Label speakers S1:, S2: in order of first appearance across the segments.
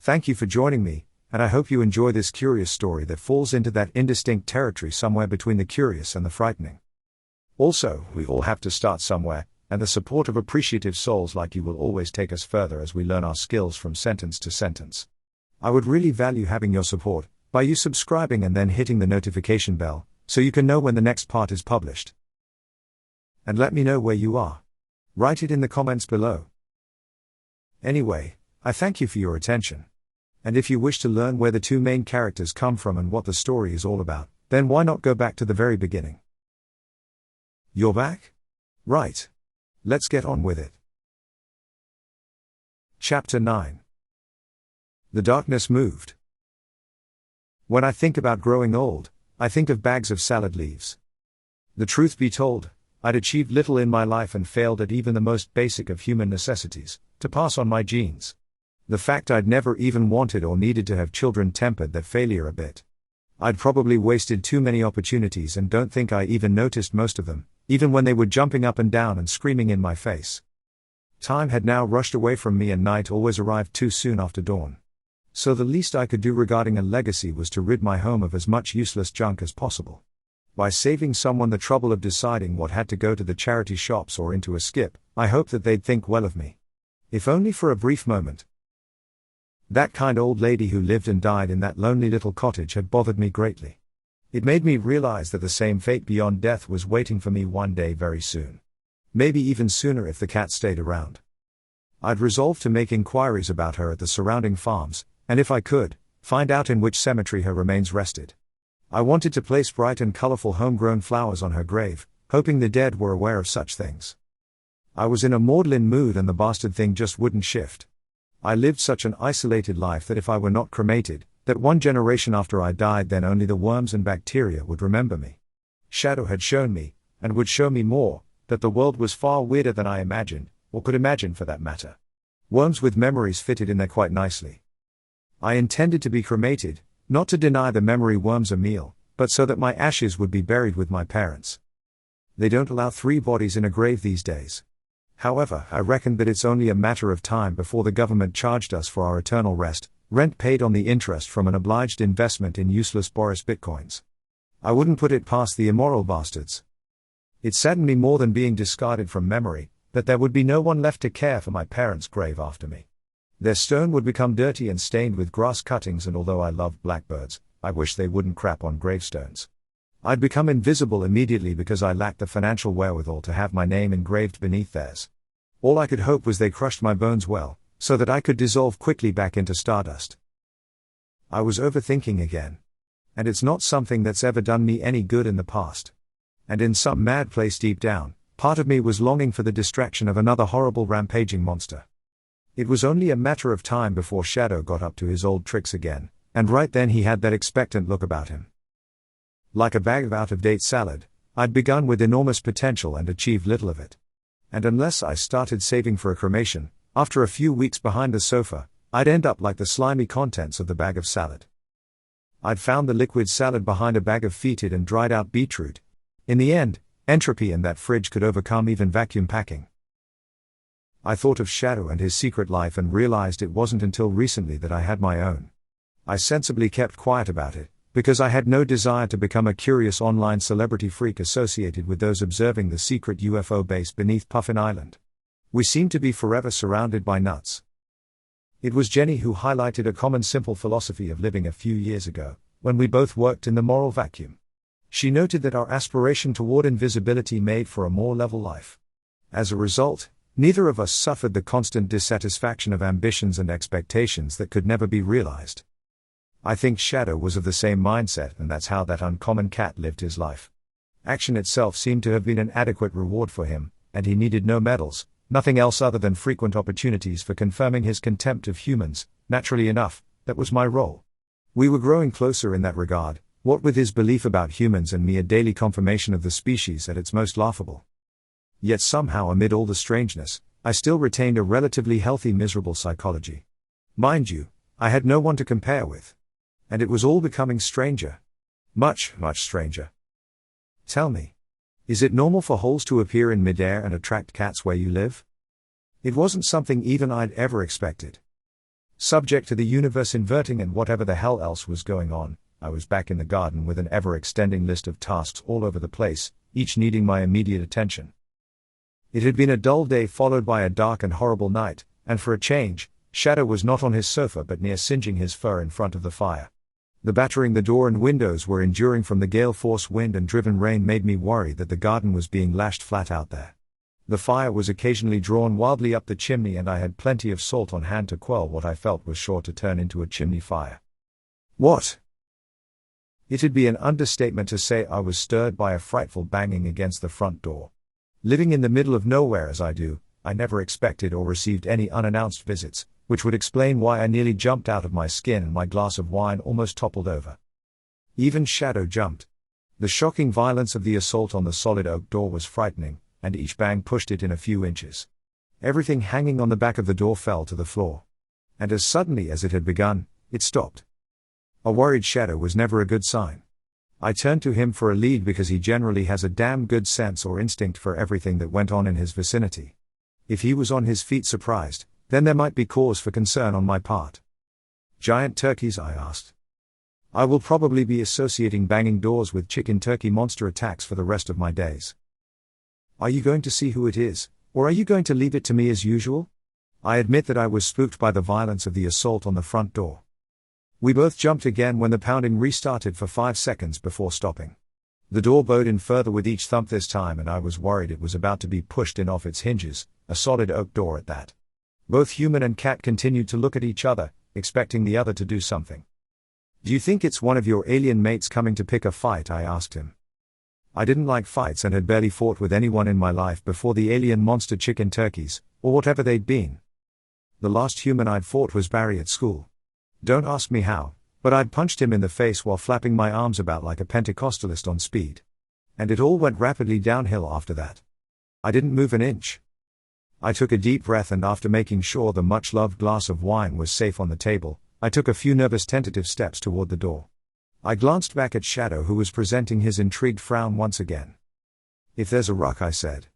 S1: Thank you for joining me, and I hope you enjoy this curious story that falls into that indistinct territory somewhere between the curious and the frightening. Also, we all have to start somewhere, and the support of appreciative souls like you will always take us further as we learn our skills from sentence to sentence. I would really value having your support, by you subscribing and then hitting the notification bell, so you can know when the next part is published. And let me know where you are. Write it in the comments below. Anyway, I thank you for your attention. And if you wish to learn where the two main characters come from and what the story is all about, then why not go back to the very beginning? You're back? Right. Let's get on with it. Chapter 9. The darkness moved. When I think about growing old, I think of bags of salad leaves. The truth be told, I'd achieved little in my life and failed at even the most basic of human necessities, to pass on my genes. The fact I'd never even wanted or needed to have children tempered that failure a bit. I'd probably wasted too many opportunities and don't think I even noticed most of them, even when they were jumping up and down and screaming in my face. Time had now rushed away from me and night always arrived too soon after dawn. So the least I could do regarding a legacy was to rid my home of as much useless junk as possible. By saving someone the trouble of deciding what had to go to the charity shops or into a skip, I hoped that they'd think well of me. If only for a brief moment. That kind old lady who lived and died in that lonely little cottage had bothered me greatly. It made me realize that the same fate beyond death was waiting for me one day very soon. Maybe even sooner if the cat stayed around. I'd resolved to make inquiries about her at the surrounding farms, and if I could, find out in which cemetery her remains rested. I wanted to place bright and colorful homegrown flowers on her grave, hoping the dead were aware of such things. I was in a maudlin mood and the bastard thing just wouldn't shift. I lived such an isolated life that if I were not cremated, that one generation after I died then only the worms and bacteria would remember me. Shadow had shown me, and would show me more, that the world was far weirder than I imagined, or could imagine for that matter. Worms with memories fitted in there quite nicely. I intended to be cremated, not to deny the memory worms a meal, but so that my ashes would be buried with my parents. They don't allow 3 bodies in a grave these days. However, I reckoned that it's only a matter of time before the government charged us for our eternal rest, rent paid on the interest from an obliged investment in useless Boris bitcoins. I wouldn't put it past the immoral bastards. It saddened me more than being discarded from memory, that there would be no one left to care for my parents' grave after me. Their stone would become dirty and stained with grass cuttings, and although I loved blackbirds, I wish they wouldn't crap on gravestones. I'd become invisible immediately because I lacked the financial wherewithal to have my name engraved beneath theirs. All I could hope was they crushed my bones well, so that I could dissolve quickly back into stardust. I was overthinking again. And it's not something that's ever done me any good in the past. And in some mad place deep down, part of me was longing for the distraction of another horrible rampaging monster. It was only a matter of time before Shadow got up to his old tricks again, and right then he had that expectant look about him. Like a bag of out-of-date salad, I'd begun with enormous potential and achieved little of it. And unless I started saving for a cremation, after a few weeks behind the sofa, I'd end up like the slimy contents of the bag of salad. I'd found the liquid salad behind a bag of fetid and dried out beetroot. In the end, entropy in that fridge could overcome even vacuum packing. I thought of Shadow and his secret life and realized it wasn't until recently that I had my own. I sensibly kept quiet about it, because I had no desire to become a curious online celebrity freak associated with those observing the secret UFO base beneath Puffin Island. We seemed to be forever surrounded by nuts. It was Jenny who highlighted a common simple philosophy of living a few years ago, when we both worked in the moral vacuum. She noted that our aspiration toward invisibility made for a more level life. As a result, neither of us suffered the constant dissatisfaction of ambitions and expectations that could never be realized. I think Shadow was of the same mindset, and that's how that uncommon cat lived his life. Action itself seemed to have been an adequate reward for him, and he needed no medals, nothing else other than frequent opportunities for confirming his contempt of humans. Naturally enough, that was my role. We were growing closer in that regard, what with his belief about humans and me a daily confirmation of the species at its most laughable. Yet somehow amid all the strangeness, I still retained a relatively healthy miserable psychology. Mind you, I had no one to compare with. And it was all becoming stranger. Much, much stranger. Tell me. Is it normal for holes to appear in midair and attract cats where you live? It wasn't something even I'd ever expected. Subject to the universe inverting and whatever the hell else was going on, I was back in the garden with an ever-extending list of tasks all over the place, each needing my immediate attention. It had been a dull day followed by a dark and horrible night, and for a change, Shadow was not on his sofa but near singeing his fur in front of the fire. The battering the door and windows were enduring from the gale-force wind and driven rain made me worry that the garden was being lashed flat out there. The fire was occasionally drawn wildly up the chimney and I had plenty of salt on hand to quell what I felt was sure to turn into a chimney fire. What? It'd be an understatement to say I was stirred by a frightful banging against the front door. Living in the middle of nowhere as I do, I never expected or received any unannounced visits, which would explain why I nearly jumped out of my skin and my glass of wine almost toppled over. Even Shadow jumped. The shocking violence of the assault on the solid oak door was frightening, and each bang pushed it in a few inches. Everything hanging on the back of the door fell to the floor. And as suddenly as it had begun, it stopped. A worried Shadow was never a good sign. I turned to him for a lead because he generally has a damn good sense or instinct for everything that went on in his vicinity. If he was on his feet surprised, then there might be cause for concern on my part. Giant turkeys, I asked. I will probably be associating banging doors with chicken turkey monster attacks for the rest of my days. Are you going to see who it is, or are you going to leave it to me as usual? I admit that I was spooked by the violence of the assault on the front door. We both jumped again when the pounding restarted for 5 seconds before stopping. The door bowed in further with each thump this time and I was worried it was about to be pushed in off its hinges, a solid oak door at that. Both human and cat continued to look at each other, expecting the other to do something. Do you think it's one of your alien mates coming to pick a fight? I asked him. I didn't like fights and had barely fought with anyone in my life before the alien monster chicken turkeys, or whatever they'd been. The last human I'd fought was Barry at school. Don't ask me how, but I'd punched him in the face while flapping my arms about like a Pentecostalist on speed. And it all went rapidly downhill after that. I didn't move an inch. I took a deep breath and after making sure the much-loved glass of wine was safe on the table, I took a few nervous tentative steps toward the door. I glanced back at Shadow who was presenting his intrigued frown once again. If there's a ruck, I said.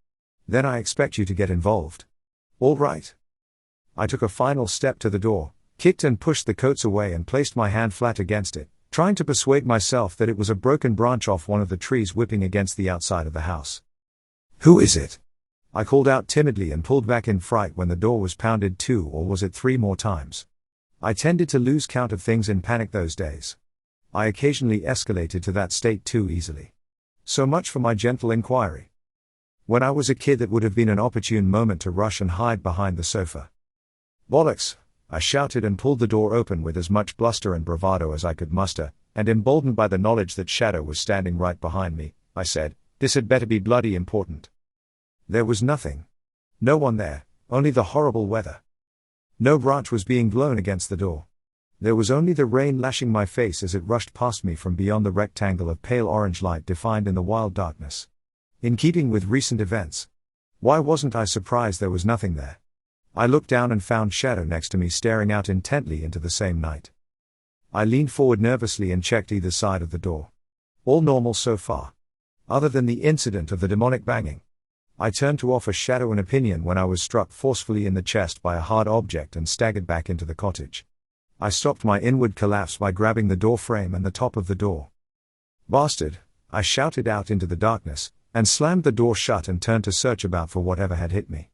S1: Then I expect you to get involved. All right. I took a final step to the door, kicked and pushed the coats away and placed my hand flat against it, trying to persuade myself that it was a broken branch off one of the trees whipping against the outside of the house. Who is it? I called out timidly and pulled back in fright when the door was pounded 2 or was it 3 more times. I tended to lose count of things in panic those days. I occasionally escalated to that state too easily. So much for my gentle inquiry. When I was a kid that would have been an opportune moment to rush and hide behind the sofa. Bollocks! I shouted and pulled the door open with as much bluster and bravado as I could muster, and emboldened by the knowledge that Shadow was standing right behind me, I said, "This had better be bloody important." There was nothing. No one there, only the horrible weather. No branch was being blown against the door. There was only the rain lashing my face as it rushed past me from beyond the rectangle of pale orange light defined in the wild darkness. In keeping with recent events. Why wasn't I surprised there was nothing there? I looked down and found Shadow next to me staring out intently into the same night. I leaned forward nervously and checked either side of the door. All normal so far. Other than the incident of the demonic banging. I turned to offer Shadow an opinion when I was struck forcefully in the chest by a hard object and staggered back into the cottage. I stopped my inward collapse by grabbing the door frame and the top of the door. "Bastard!" I shouted out into the darkness, and slammed the door shut and turned to search about for whatever had hit me.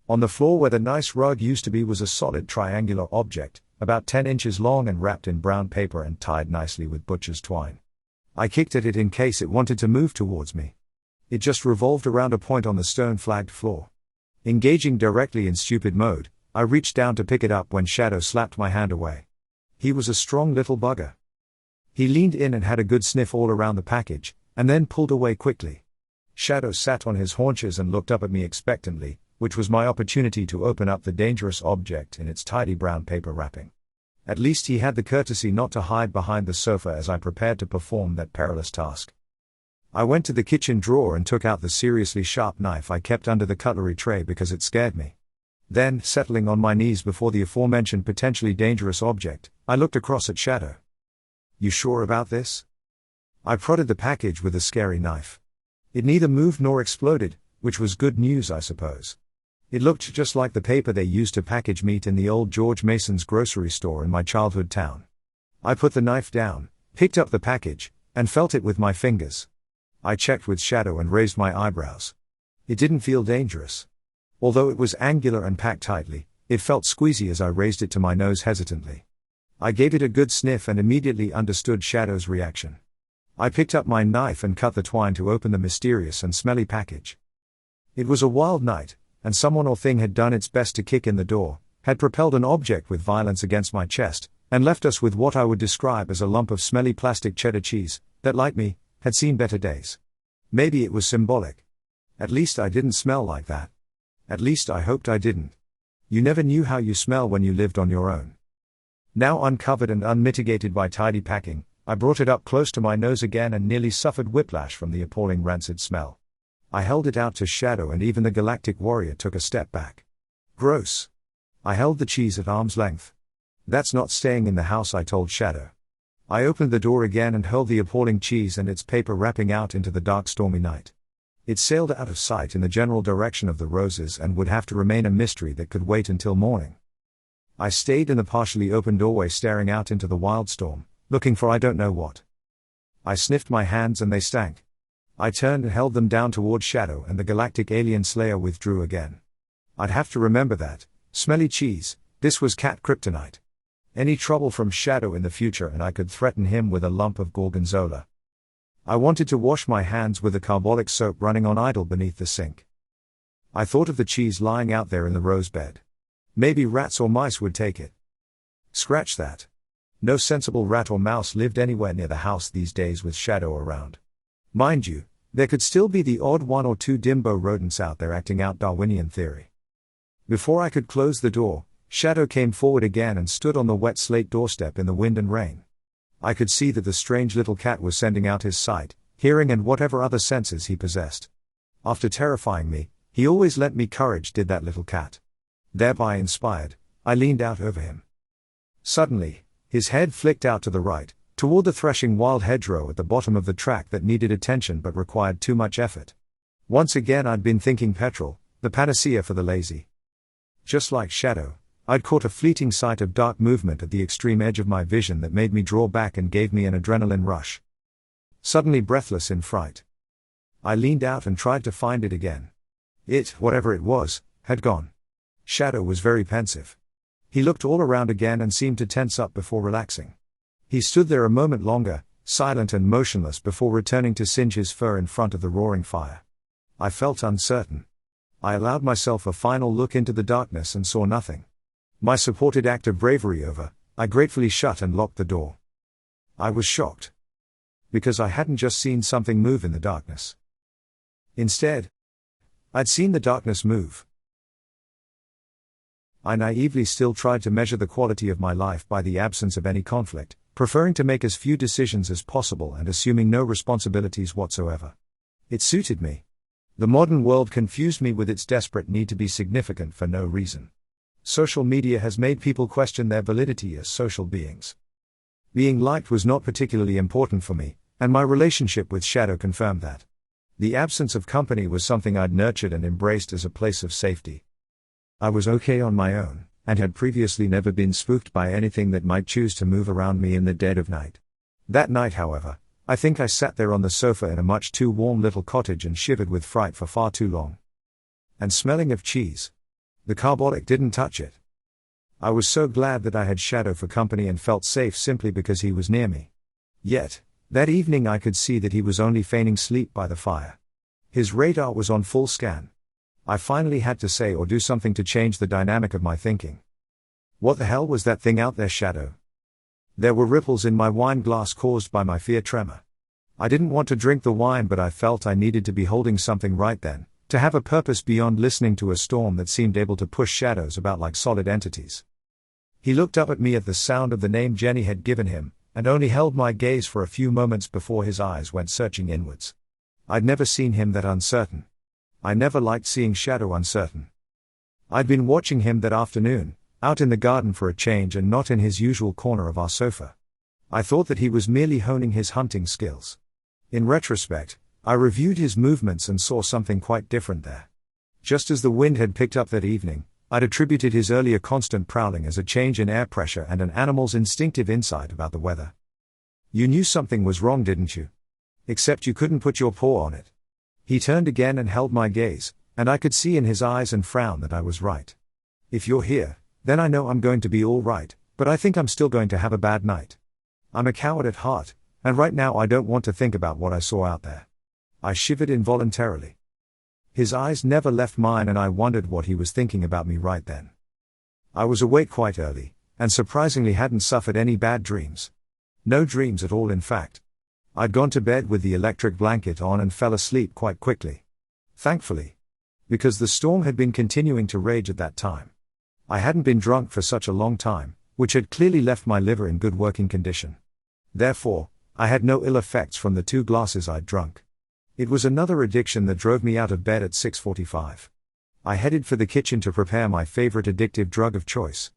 S1: On the floor where the nice rug used to be was a solid triangular object, about 10 inches long and wrapped in brown paper and tied nicely with butcher's twine. I kicked at it in case it wanted to move towards me. It just revolved around a point on the stone-flagged floor. Engaging directly in stupid mode, I reached down to pick it up when Shadow slapped my hand away. He was a strong little bugger. He leaned in and had a good sniff all around the package, and then pulled away quickly. Shadow sat on his haunches and looked up at me expectantly, which was my opportunity to open up the dangerous object in its tidy brown paper wrapping. At least he had the courtesy not to hide behind the sofa as I prepared to perform that perilous task. I went to the kitchen drawer and took out the seriously sharp knife I kept under the cutlery tray because it scared me. Then, settling on my knees before the aforementioned potentially dangerous object, I looked across at Shadow. "You sure about this?" I prodded the package with the scary knife. It neither moved nor exploded, which was good news I suppose. It looked just like the paper they used to package meat in the old George Mason's grocery store in my childhood town. I put the knife down, picked up the package, and felt it with my fingers. I checked with Shadow and raised my eyebrows. It didn't feel dangerous. Although it was angular and packed tightly, it felt squeezy as I raised it to my nose hesitantly. I gave it a good sniff and immediately understood Shadow's reaction. I picked up my knife and cut the twine to open the mysterious and smelly package. It was a wild night, and someone or thing had done its best to kick in the door, had propelled an object with violence against my chest, and left us with what I would describe as a lump of smelly plastic cheddar cheese, that, like me, had seen better days. Maybe it was symbolic. At least I didn't smell like that. At least I hoped I didn't. You never knew how you smell when you lived on your own. Now uncovered and unmitigated by tidy packing, I brought it up close to my nose again and nearly suffered whiplash from the appalling rancid smell. I held it out to Shadow and even the galactic warrior took a step back. Gross. I held the cheese at arm's length. That's not staying in the house, I told Shadow. I opened the door again and hurled the appalling cheese and its paper wrapping out into the dark stormy night. It sailed out of sight in the general direction of the roses and would have to remain a mystery that could wait until morning. I stayed in the partially open doorway staring out into the wild storm, looking for I don't know what. I sniffed my hands and they stank. I turned and held them down toward Shadow and the galactic alien slayer withdrew again. I'd have to remember that. Smelly cheese, this was cat kryptonite. Any trouble from Shadow in the future and I could threaten him with a lump of gorgonzola. I wanted to wash my hands with the carbolic soap running on idle beneath the sink. I thought of the cheese lying out there in the rose bed. Maybe rats or mice would take it. Scratch that. No sensible rat or mouse lived anywhere near the house these days with Shadow around. Mind you, there could still be the odd one or two dimbo rodents out there acting out Darwinian theory. Before I could close the door, Shadow came forward again and stood on the wet slate doorstep in the wind and rain. I could see that the strange little cat was sending out his sight, hearing and whatever other senses he possessed. After terrifying me, he always lent me courage, did that little cat. Thereby inspired, I leaned out over him. Suddenly, his head flicked out to the right, toward the threshing wild hedgerow at the bottom of the track that needed attention but required too much effort. Once again I'd been thinking petrol, the panacea for the lazy. Just like Shadow, I'd caught a fleeting sight of dark movement at the extreme edge of my vision that made me draw back and gave me an adrenaline rush. Suddenly breathless in fright, I leaned out and tried to find it again. It, whatever it was, had gone. Shadow was very pensive. He looked all around again and seemed to tense up before relaxing. He stood there a moment longer, silent and motionless before returning to singe his fur in front of the roaring fire. I felt uncertain. I allowed myself a final look into the darkness and saw nothing. My supported act of bravery over, I gratefully shut and locked the door. I was shocked. Because I hadn't just seen something move in the darkness. Instead, I'd seen the darkness move. I naively still tried to measure the quality of my life by the absence of any conflict, preferring to make as few decisions as possible and assuming no responsibilities whatsoever. It suited me. The modern world confused me with its desperate need to be significant for no reason. Social media has made people question their validity as social beings. Being liked was not particularly important for me, and my relationship with Shadow confirmed that. The absence of company was something I'd nurtured and embraced as a place of safety. I was okay on my own, and had previously never been spooked by anything that might choose to move around me in the dead of night. That night, however, I think I sat there on the sofa in a much too warm little cottage and shivered with fright for far too long. And smelling of cheese. The carbolic didn't touch it. I was so glad that I had Shadow for company and felt safe simply because he was near me. Yet, that evening I could see that he was only feigning sleep by the fire. His radar was on full scan. I finally had to say or do something to change the dynamic of my thinking. What the hell was that thing out there, Shadow? There were ripples in my wine glass caused by my fear tremor. I didn't want to drink the wine, but I felt I needed to be holding something right then, to have a purpose beyond listening to a storm that seemed able to push shadows about like solid entities. He looked up at me at the sound of the name Jenny had given him, and only held my gaze for a few moments before his eyes went searching inwards. I'd never seen him that uncertain. I never liked seeing Shadow uncertain. I'd been watching him that afternoon, out in the garden for a change and not in his usual corner of our sofa. I thought that he was merely honing his hunting skills. In retrospect, I reviewed his movements and saw something quite different there. Just as the wind had picked up that evening, I'd attributed his earlier constant prowling as a change in air pressure and an animal's instinctive insight about the weather. You knew something was wrong, didn't you? Except you couldn't put your paw on it. He turned again and held my gaze, and I could see in his eyes and frown that I was right. If you're here, then I know I'm going to be all right, but I think I'm still going to have a bad night. I'm a coward at heart, and right now I don't want to think about what I saw out there. I shivered involuntarily. His eyes never left mine, and I wondered what he was thinking about me right then. I was awake quite early, and surprisingly hadn't suffered any bad dreams. No dreams at all, in fact. I'd gone to bed with the electric blanket on and fell asleep quite quickly. Thankfully. Because the storm had been continuing to rage at that time. I hadn't been drunk for such a long time, which had clearly left my liver in good working condition. Therefore, I had no ill effects from the 2 glasses I'd drunk. It was another addiction that drove me out of bed at 6:45. I headed for the kitchen to prepare my favorite addictive drug of choice.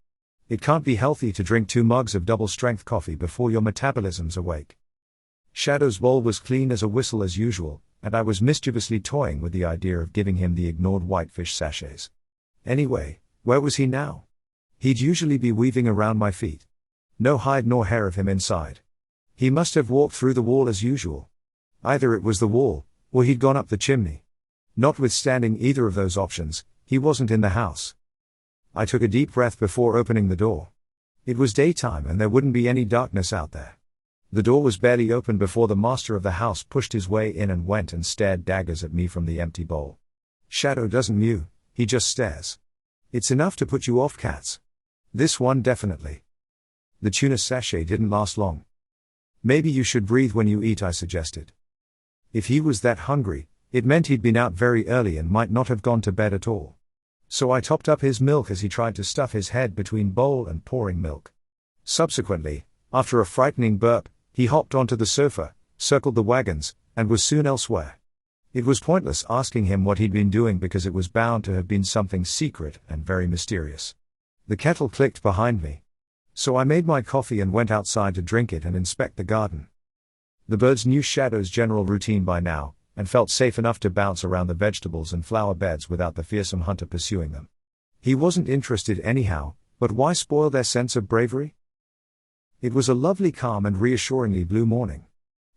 S1: It can't be healthy to drink 2 mugs of double-strength coffee before your metabolism's awake. Shadow's bowl was clean as a whistle as usual, and I was mischievously toying with the idea of giving him the ignored whitefish sachets. Anyway, where was he now? He'd usually be weaving around my feet. No hide nor hair of him inside. He must have walked through the wall as usual. Either it was the wall, or he'd gone up the chimney. Notwithstanding either of those options, he wasn't in the house. I took a deep breath before opening the door. It was daytime and there wouldn't be any darkness out there. The door was barely open before the master of the house pushed his way in and went and stared daggers at me from the empty bowl. Shadow doesn't mew, he just stares. It's enough to put you off, cats. This one definitely. The tuna sachet didn't last long. Maybe you should breathe when you eat, I suggested. If he was that hungry, it meant he'd been out very early and might not have gone to bed at all. So I topped up his milk as he tried to stuff his head between bowl and pouring milk. Subsequently, after a frightening burp, he hopped onto the sofa, circled the wagons, and was soon elsewhere. It was pointless asking him what he'd been doing because it was bound to have been something secret and very mysterious. The kettle clicked behind me. So I made my coffee and went outside to drink it and inspect the garden. The birds knew Shadow's general routine by now, and felt safe enough to bounce around the vegetables and flower beds without the fearsome hunter pursuing them. He wasn't interested anyhow, but why spoil their sense of bravery? It was a lovely, calm and reassuringly blue morning.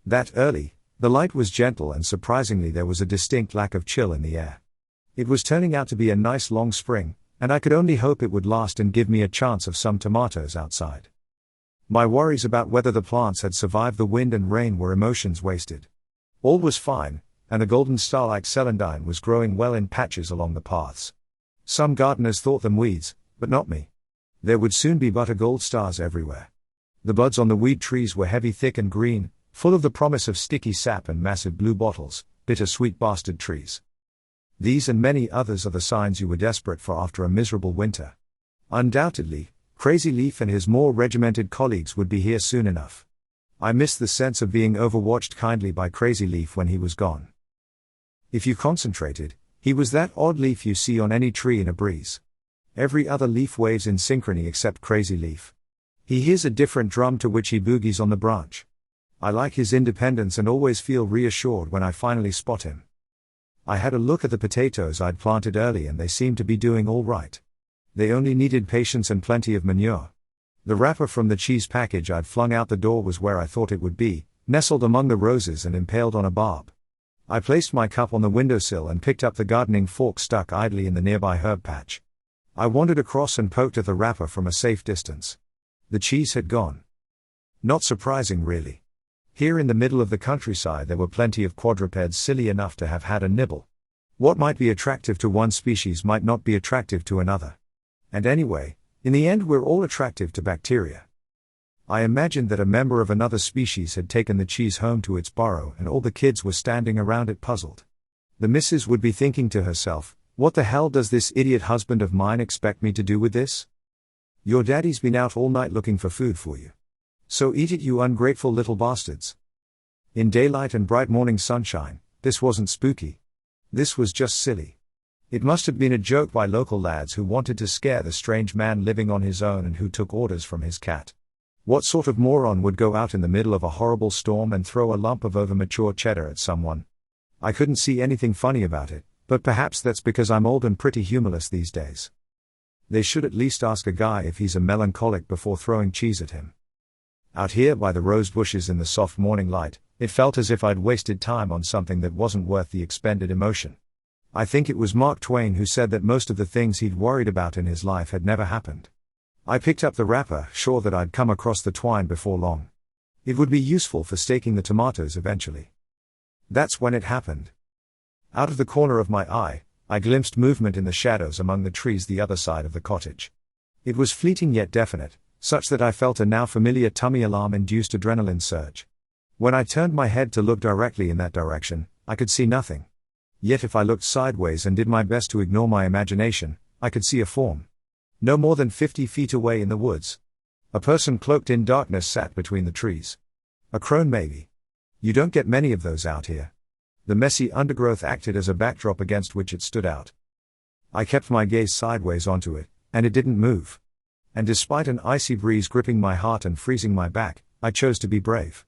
S1: That early, the light was gentle and surprisingly there was a distinct lack of chill in the air. It was turning out to be a nice long spring, and I could only hope it would last and give me a chance of some tomatoes outside. My worries about whether the plants had survived the wind and rain were emotions wasted. All was fine, and the golden star-like celandine was growing well in patches along the paths. Some gardeners thought them weeds, but not me. There would soon be butter gold stars everywhere. The buds on the weed trees were heavy, thick and green, full of the promise of sticky sap and massive blue bottles, bittersweet bastard trees. These and many others are the signs you were desperate for after a miserable winter. Undoubtedly, Crazy Leaf and his more regimented colleagues would be here soon enough. I missed the sense of being overwatched kindly by Crazy Leaf when he was gone. If you concentrated, he was that odd leaf you see on any tree in a breeze. Every other leaf waves in synchrony except Crazy Leaf. He hears a different drum to which he boogies on the branch. I like his independence and always feel reassured when I finally spot him. I had a look at the potatoes I'd planted early and they seemed to be doing all right. They only needed patience and plenty of manure. The wrapper from the cheese package I'd flung out the door was where I thought it would be, nestled among the roses and impaled on a barb. I placed my cup on the windowsill and picked up the gardening fork stuck idly in the nearby herb patch. I wandered across and poked at the wrapper from a safe distance. The cheese had gone. Not surprising, really. Here in the middle of the countryside there were plenty of quadrupeds silly enough to have had a nibble. What might be attractive to one species might not be attractive to another. And anyway, in the end we're all attractive to bacteria. I imagined that a member of another species had taken the cheese home to its burrow and all the kids were standing around it puzzled. The missus would be thinking to herself, what the hell does this idiot husband of mine expect me to do with this? Your daddy's been out all night looking for food for you. So eat it, you ungrateful little bastards. In daylight and bright morning sunshine, this wasn't spooky. This was just silly. It must have been a joke by local lads who wanted to scare the strange man living on his own and who took orders from his cat. What sort of moron would go out in the middle of a horrible storm and throw a lump of over-mature cheddar at someone? I couldn't see anything funny about it, But perhaps that's because I'm old and pretty humorless these days. They should at least ask a guy if he's a melancholic before throwing cheese at him. Out here by the rose bushes in the soft morning light, it felt as if I'd wasted time on something that wasn't worth the expended emotion. I think it was Mark Twain who said that most of the things he'd worried about in his life had never happened. I picked up the wrapper, sure that I'd come across the twine before long. It would be useful for staking the tomatoes eventually. That's when it happened. Out of the corner of my eye, I glimpsed movement in the shadows among the trees the other side of the cottage. It was fleeting yet definite, such that I felt a now familiar tummy alarm-induced adrenaline surge. When I turned my head to look directly in that direction, I could see nothing. Yet if I looked sideways and did my best to ignore my imagination, I could see a form. No more than 50 feet away in the woods. A person cloaked in darkness sat between the trees. A crone maybe. You don't get many of those out here. The messy undergrowth acted as a backdrop against which it stood out. I kept my gaze sideways onto it, and it didn't move. And despite an icy breeze gripping my heart and freezing my back, I chose to be brave.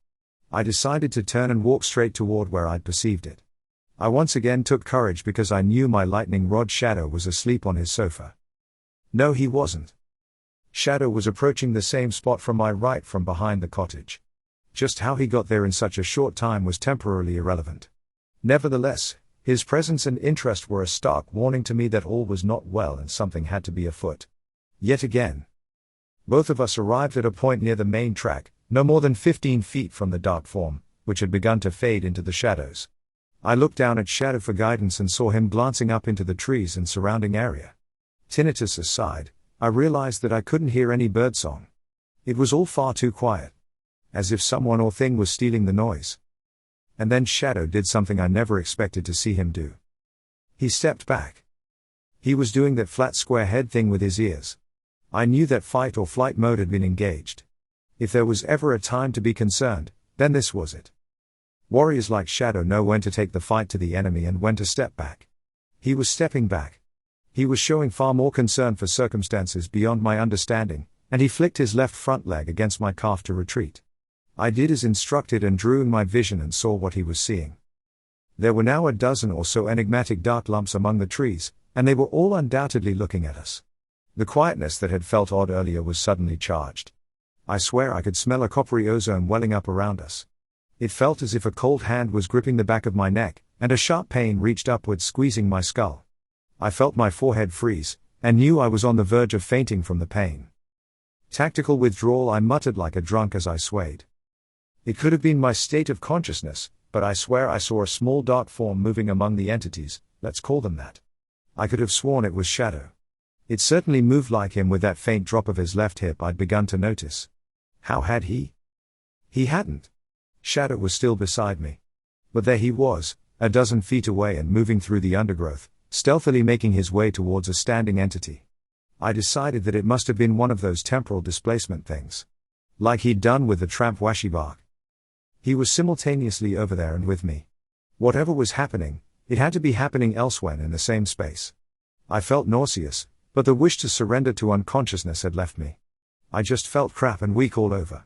S1: I decided to turn and walk straight toward where I'd perceived it. I once again took courage because I knew my lightning rod Shadow was asleep on his sofa. No, he wasn't. Shadow was approaching the same spot from my right from behind the cottage. Just how he got there in such a short time was temporarily irrelevant. Nevertheless, his presence and interest were a stark warning to me that all was not well and something had to be afoot. Yet again. Both of us arrived at a point near the main track, no more than 15 feet from the dark form, which had begun to fade into the shadows. I looked down at Shadow for guidance and saw him glancing up into the trees and surrounding area. Tinnitus aside, I realized that I couldn't hear any birdsong. It was all far too quiet. As if someone or thing was stealing the noise. And then Shadow did something I never expected to see him do. He stepped back. He was doing that flat square head thing with his ears. I knew that fight or flight mode had been engaged. If there was ever a time to be concerned, then this was it. Warriors like Shadow know when to take the fight to the enemy and when to step back. He was stepping back. He was showing far more concern for circumstances beyond my understanding, and he flicked his left front leg against my calf to retreat. I did as instructed and drew in my vision and saw what he was seeing. There were now a dozen or so enigmatic dark lumps among the trees, and they were all undoubtedly looking at us. The quietness that had felt odd earlier was suddenly charged. I swear I could smell a coppery ozone welling up around us. It felt as if a cold hand was gripping the back of my neck, and a sharp pain reached upwards, squeezing my skull. I felt my forehead freeze, and knew I was on the verge of fainting from the pain. Tactical withdrawal, I muttered like a drunk as I swayed. It could have been my state of consciousness, but I swear I saw a small dark form moving among the entities, let's call them that. I could have sworn it was Shadow. It certainly moved like him with that faint drop of his left hip I'd begun to notice. How had he? He hadn't. Shadow was still beside me. But there he was, a dozen feet away and moving through the undergrowth, stealthily making his way towards a standing entity. I decided that it must have been one of those temporal displacement things. Like he'd done with the tramp Washibach. He was simultaneously over there and with me. Whatever was happening, it had to be happening elsewhere in the same space. I felt nauseous, but the wish to surrender to unconsciousness had left me. I just felt crap and weak all over.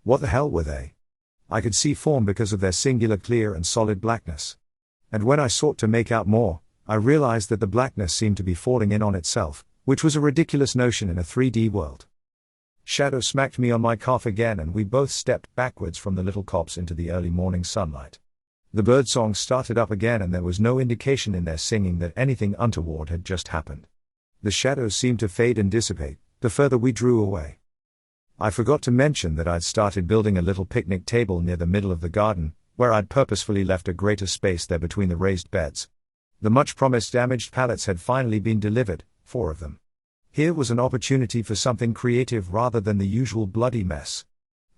S1: What the hell were they? I could see form because of their singular clear and solid blackness. And when I sought to make out more, I realized that the blackness seemed to be falling in on itself, which was a ridiculous notion in a 3D world. Shadow smacked me on my calf again and we both stepped backwards from the little copse into the early morning sunlight. The birdsong started up again and there was no indication in their singing that anything untoward had just happened. The shadows seemed to fade and dissipate, the further we drew away. I forgot to mention that I'd started building a little picnic table near the middle of the garden, where I'd purposefully left a greater space there between the raised beds. The much-promised damaged pallets had finally been delivered, 4 of them. Here was an opportunity for something creative rather than the usual bloody mess.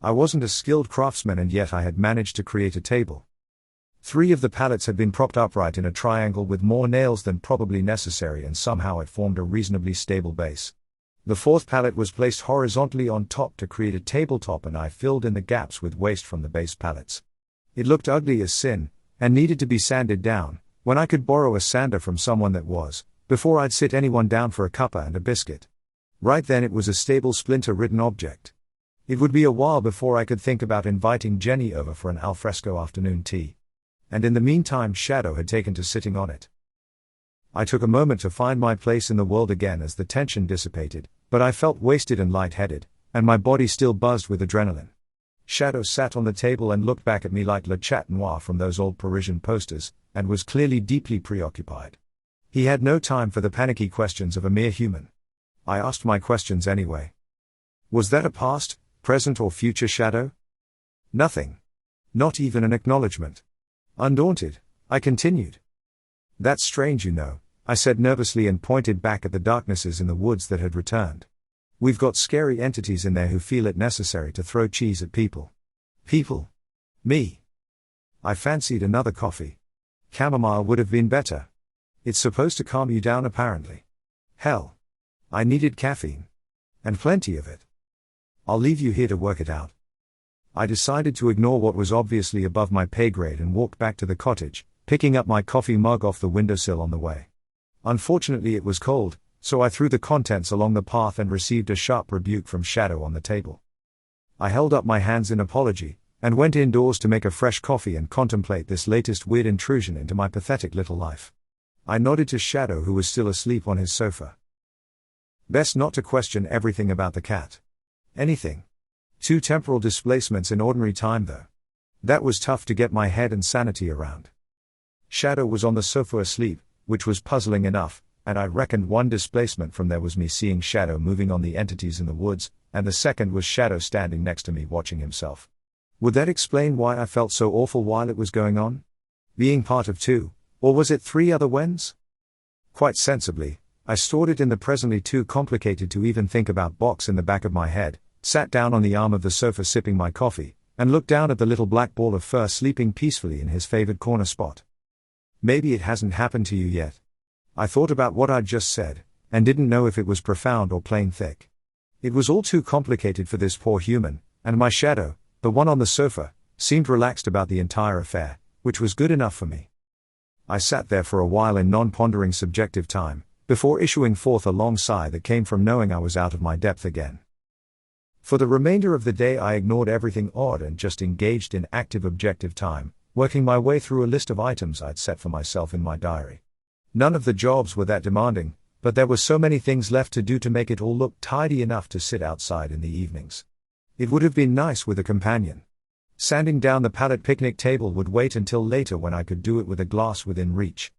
S1: I wasn't a skilled craftsman and yet I had managed to create a table. 3 of the pallets had been propped upright in a triangle with more nails than probably necessary and somehow it formed a reasonably stable base. The 4th pallet was placed horizontally on top to create a tabletop and I filled in the gaps with waste from the base pallets. It looked ugly as sin, and needed to be sanded down, when I could borrow a sander from someone that was, before I'd sit anyone down for a cuppa and a biscuit. Right then it was a stable splinter-ridden object. It would be a while before I could think about inviting Jenny over for an alfresco afternoon tea. And in the meantime Shadow had taken to sitting on it. I took a moment to find my place in the world again as the tension dissipated, but I felt wasted and lightheaded, and my body still buzzed with adrenaline. Shadow sat on the table and looked back at me like Le Chat Noir from those old Parisian posters, and was clearly deeply preoccupied. He had no time for the panicky questions of a mere human. I asked my questions anyway. Was that a past, present or future shadow? Nothing. Not even an acknowledgement. Undaunted, I continued. That's strange, you know, I said nervously and pointed back at the darknesses in the woods that had returned. We've got scary entities in there who feel it necessary to throw cheese at people. People? Me? I fancied another coffee. Chamomile would have been better. It's supposed to calm you down apparently. Hell. I needed caffeine. And plenty of it. I'll leave you here to work it out. I decided to ignore what was obviously above my pay grade and walked back to the cottage, picking up my coffee mug off the windowsill on the way. Unfortunately it was cold, so I threw the contents along the path and received a sharp rebuke from Shadow on the table. I held up my hands in apology, and went indoors to make a fresh coffee and contemplate this latest weird intrusion into my pathetic little life. I nodded to Shadow, who was still asleep on his sofa. Best not to question everything about the cat. Anything. 2 temporal displacements in ordinary time though. That was tough to get my head and sanity around. Shadow was on the sofa asleep, which was puzzling enough, and I reckoned 1 displacement from there was me seeing Shadow moving on the entities in the woods, and the second was Shadow standing next to me watching himself. Would that explain why I felt so awful while it was going on? Being part of 2, or was it 3 other Wens? Quite sensibly, I stored it in the presently too complicated to even think about box in the back of my head, sat down on the arm of the sofa sipping my coffee, and looked down at the little black ball of fur sleeping peacefully in his favored corner spot. Maybe it hasn't happened to you yet. I thought about what I'd just said, and didn't know if it was profound or plain thick. It was all too complicated for this poor human, and my Shadow, the one on the sofa, seemed relaxed about the entire affair, which was good enough for me. I sat there for a while in non-pondering subjective time, before issuing forth a long sigh that came from knowing I was out of my depth again. For the remainder of the day I ignored everything odd and just engaged in active objective time, working my way through a list of items I'd set for myself in my diary. None of the jobs were that demanding, but there were so many things left to do to make it all look tidy enough to sit outside in the evenings. It would have been nice with a companion. Sanding down the pallet picnic table would wait until later when I could do it with a glass within reach.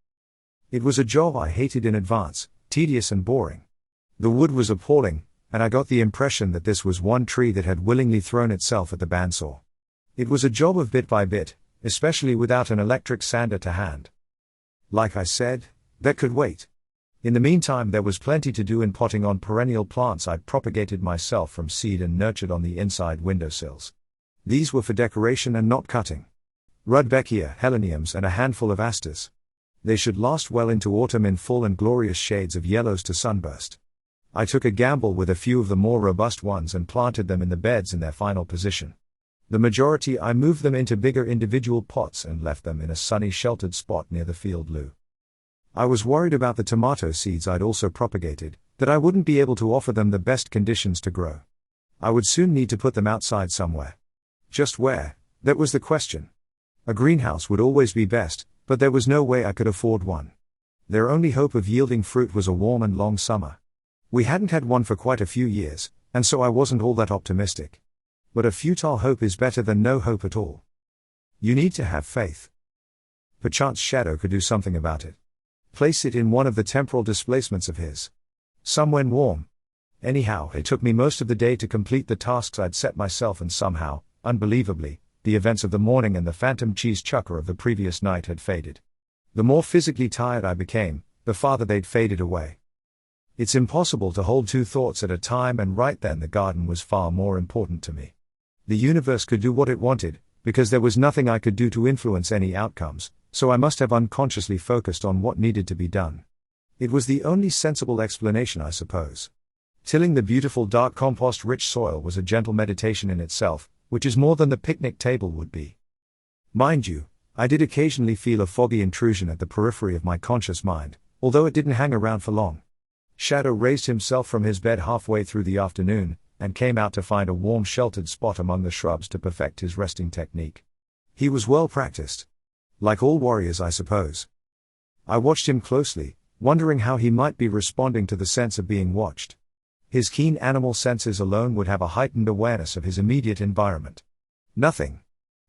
S1: It was a job I hated in advance, tedious and boring. The wood was appalling, and I got the impression that this was one tree that had willingly thrown itself at the bandsaw. It was a job of bit by bit, especially without an electric sander to hand. Like I said, that could wait. In the meantime there was plenty to do in potting on perennial plants I'd propagated myself from seed and nurtured on the inside windowsills. These were for decoration and not cutting. Rudbeckia, heleniums and a handful of asters. They should last well into autumn in full and glorious shades of yellows to sunburst. I took a gamble with a few of the more robust ones and planted them in the beds in their final position. The majority I moved them into bigger individual pots and left them in a sunny sheltered spot near the field loo. I was worried about the tomato seeds I'd also propagated, that I wouldn't be able to offer them the best conditions to grow. I would soon need to put them outside somewhere. Just where? That was the question. A greenhouse would always be best, but there was no way I could afford one. Their only hope of yielding fruit was a warm and long summer. We hadn't had one for quite a few years, and so I wasn't all that optimistic. But a futile hope is better than no hope at all. You need to have faith. Perchance Shadow could do something about it. Place it in one of the temporal displacements of his. Somewhere warm. Anyhow, it took me most of the day to complete the tasks I'd set myself, and somehow, unbelievably, the events of the morning and the phantom cheese chucker of the previous night had faded. The more physically tired I became, the farther they'd faded away. It's impossible to hold 2 thoughts at a time, and right then the garden was far more important to me. The universe could do what it wanted, because there was nothing I could do to influence any outcomes, so I must have unconsciously focused on what needed to be done. It was the only sensible explanation, I suppose. Tilling the beautiful dark compost-rich soil was a gentle meditation in itself, which is more than the picnic table would be. Mind you, I did occasionally feel a foggy intrusion at the periphery of my conscious mind, although it didn't hang around for long. Shadow raised himself from his bed halfway through the afternoon, and came out to find a warm sheltered spot among the shrubs to perfect his resting technique. He was well practiced. Like all warriors, I suppose. I watched him closely, wondering how he might be responding to the sense of being watched. His keen animal senses alone would have a heightened awareness of his immediate environment. Nothing.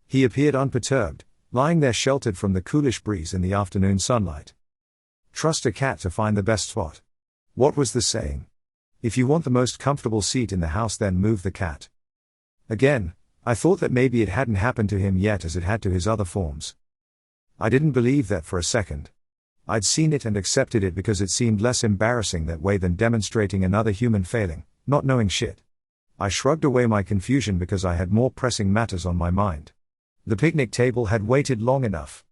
S1: He appeared unperturbed, lying there sheltered from the coolish breeze in the afternoon sunlight. Trust a cat to find the best spot. What was the saying? If you want the most comfortable seat in the house, then move the cat. Again, I thought that maybe it hadn't happened to him yet as it had to his other forms. I didn't believe that for a second. I'd seen it and accepted it because it seemed less embarrassing that way than demonstrating another human failing, not knowing shit. I shrugged away my confusion because I had more pressing matters on my mind. The picnic table had waited long enough.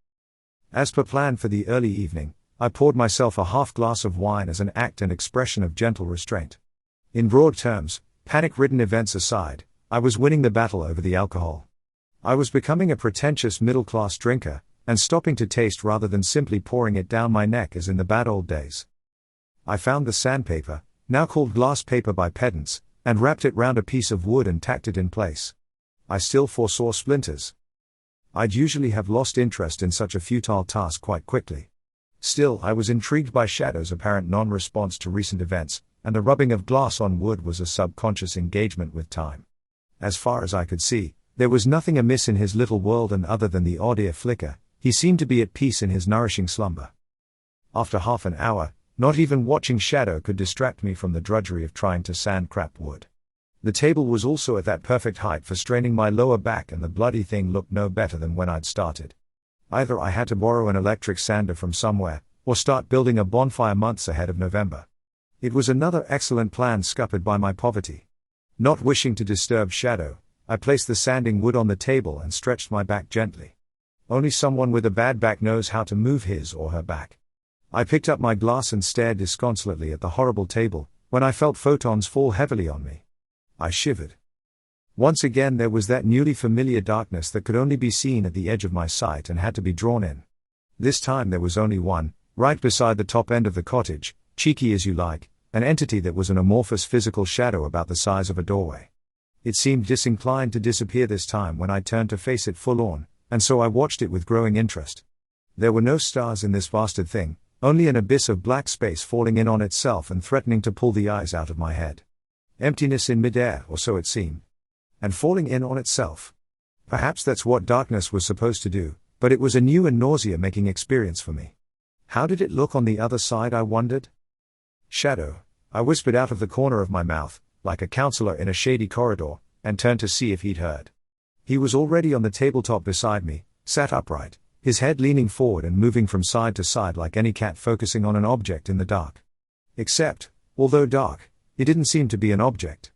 S1: As per plan for the early evening, I poured myself a half glass of wine as an act and expression of gentle restraint. In broad terms, panic-ridden events aside, I was winning the battle over the alcohol. I was becoming a pretentious middle-class drinker, and stopping to taste rather than simply pouring it down my neck as in the bad old days. I found the sandpaper, now called glass paper by pedants, and wrapped it round a piece of wood and tacked it in place. I still foresaw splinters. I'd usually have lost interest in such a futile task quite quickly. Still, I was intrigued by Shadow's apparent non-response to recent events, and the rubbing of glass on wood was a subconscious engagement with time. As far as I could see, there was nothing amiss in his little world, and other than the odd ear flicker, he seemed to be at peace in his nourishing slumber. After half an hour, not even watching Shadow could distract me from the drudgery of trying to sand crap wood. The table was also at that perfect height for straining my lower back, and the bloody thing looked no better than when I'd started. Either I had to borrow an electric sander from somewhere, or start building a bonfire months ahead of November. It was another excellent plan scuppered by my poverty. Not wishing to disturb Shadow, I placed the sanding wood on the table and stretched my back gently. Only someone with a bad back knows how to move his or her back. I picked up my glass and stared disconsolately at the horrible table, when I felt photons fall heavily on me. I shivered. Once again there was that newly familiar darkness that could only be seen at the edge of my sight and had to be drawn in. This time there was only one, right beside the top end of the cottage, cheeky as you like, an entity that was an amorphous physical shadow about the size of a doorway. It seemed disinclined to disappear this time when I turned to face it full on, and so I watched it with growing interest. There were no stars in this bastard thing, only an abyss of black space falling in on itself and threatening to pull the eyes out of my head. Emptiness in midair, or so it seemed. And falling in on itself. Perhaps that's what darkness was supposed to do, but it was a new and nausea-making experience for me. How did it look on the other side, I wondered? Shadow, I whispered out of the corner of my mouth, like a counselor in a shady corridor, and turned to see if he'd heard. He was already on the tabletop beside me, sat upright, his head leaning forward and moving from side to side like any cat focusing on an object in the dark. Except, although dark, it didn't seem to be an object.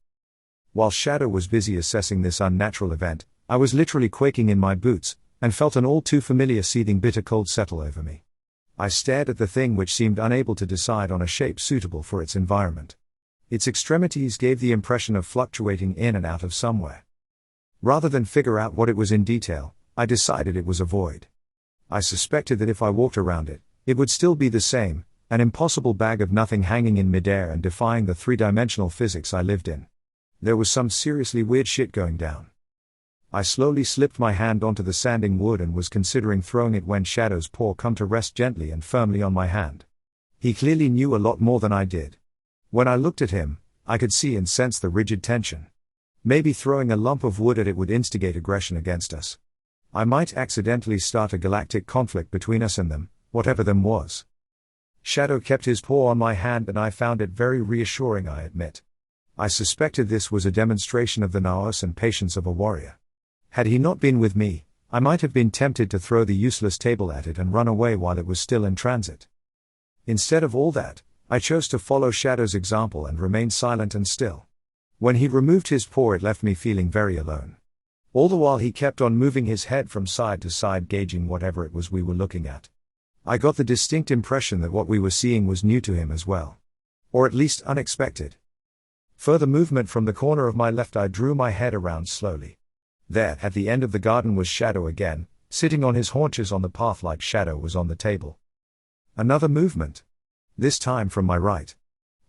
S1: While Shadow was busy assessing this unnatural event, I was literally quaking in my boots, and felt an all too familiar seething bitter cold settle over me. I stared at the thing which seemed unable to decide on a shape suitable for its environment. Its extremities gave the impression of fluctuating in and out of somewhere. Rather than figure out what it was in detail, I decided it was a void. I suspected that if I walked around it, it would still be the same, an impossible bag of nothing hanging in midair and defying the three-dimensional physics I lived in. There was some seriously weird shit going down. I slowly slipped my hand onto the sanding wood and was considering throwing it when Shadow's paw came to rest gently and firmly on my hand. He clearly knew a lot more than I did. When I looked at him, I could see and sense the rigid tension. Maybe throwing a lump of wood at it would instigate aggression against us. I might accidentally start a galactic conflict between us and them, whatever them was. Shadow kept his paw on my hand and I found it very reassuring, I admit. I suspected this was a demonstration of the nous and patience of a warrior. Had he not been with me, I might have been tempted to throw the useless table at it and run away while it was still in transit. Instead of all that, I chose to follow Shadow's example and remain silent and still. When he removed his paw, it left me feeling very alone. All the while he kept on moving his head from side to side, gauging whatever it was we were looking at. I got the distinct impression that what we were seeing was new to him as well. Or at least unexpected. Further movement from the corner of my left eye drew my head around slowly. There, at the end of the garden, was Shadow again, sitting on his haunches on the path like Shadow was on the table. Another movement. This time from my right.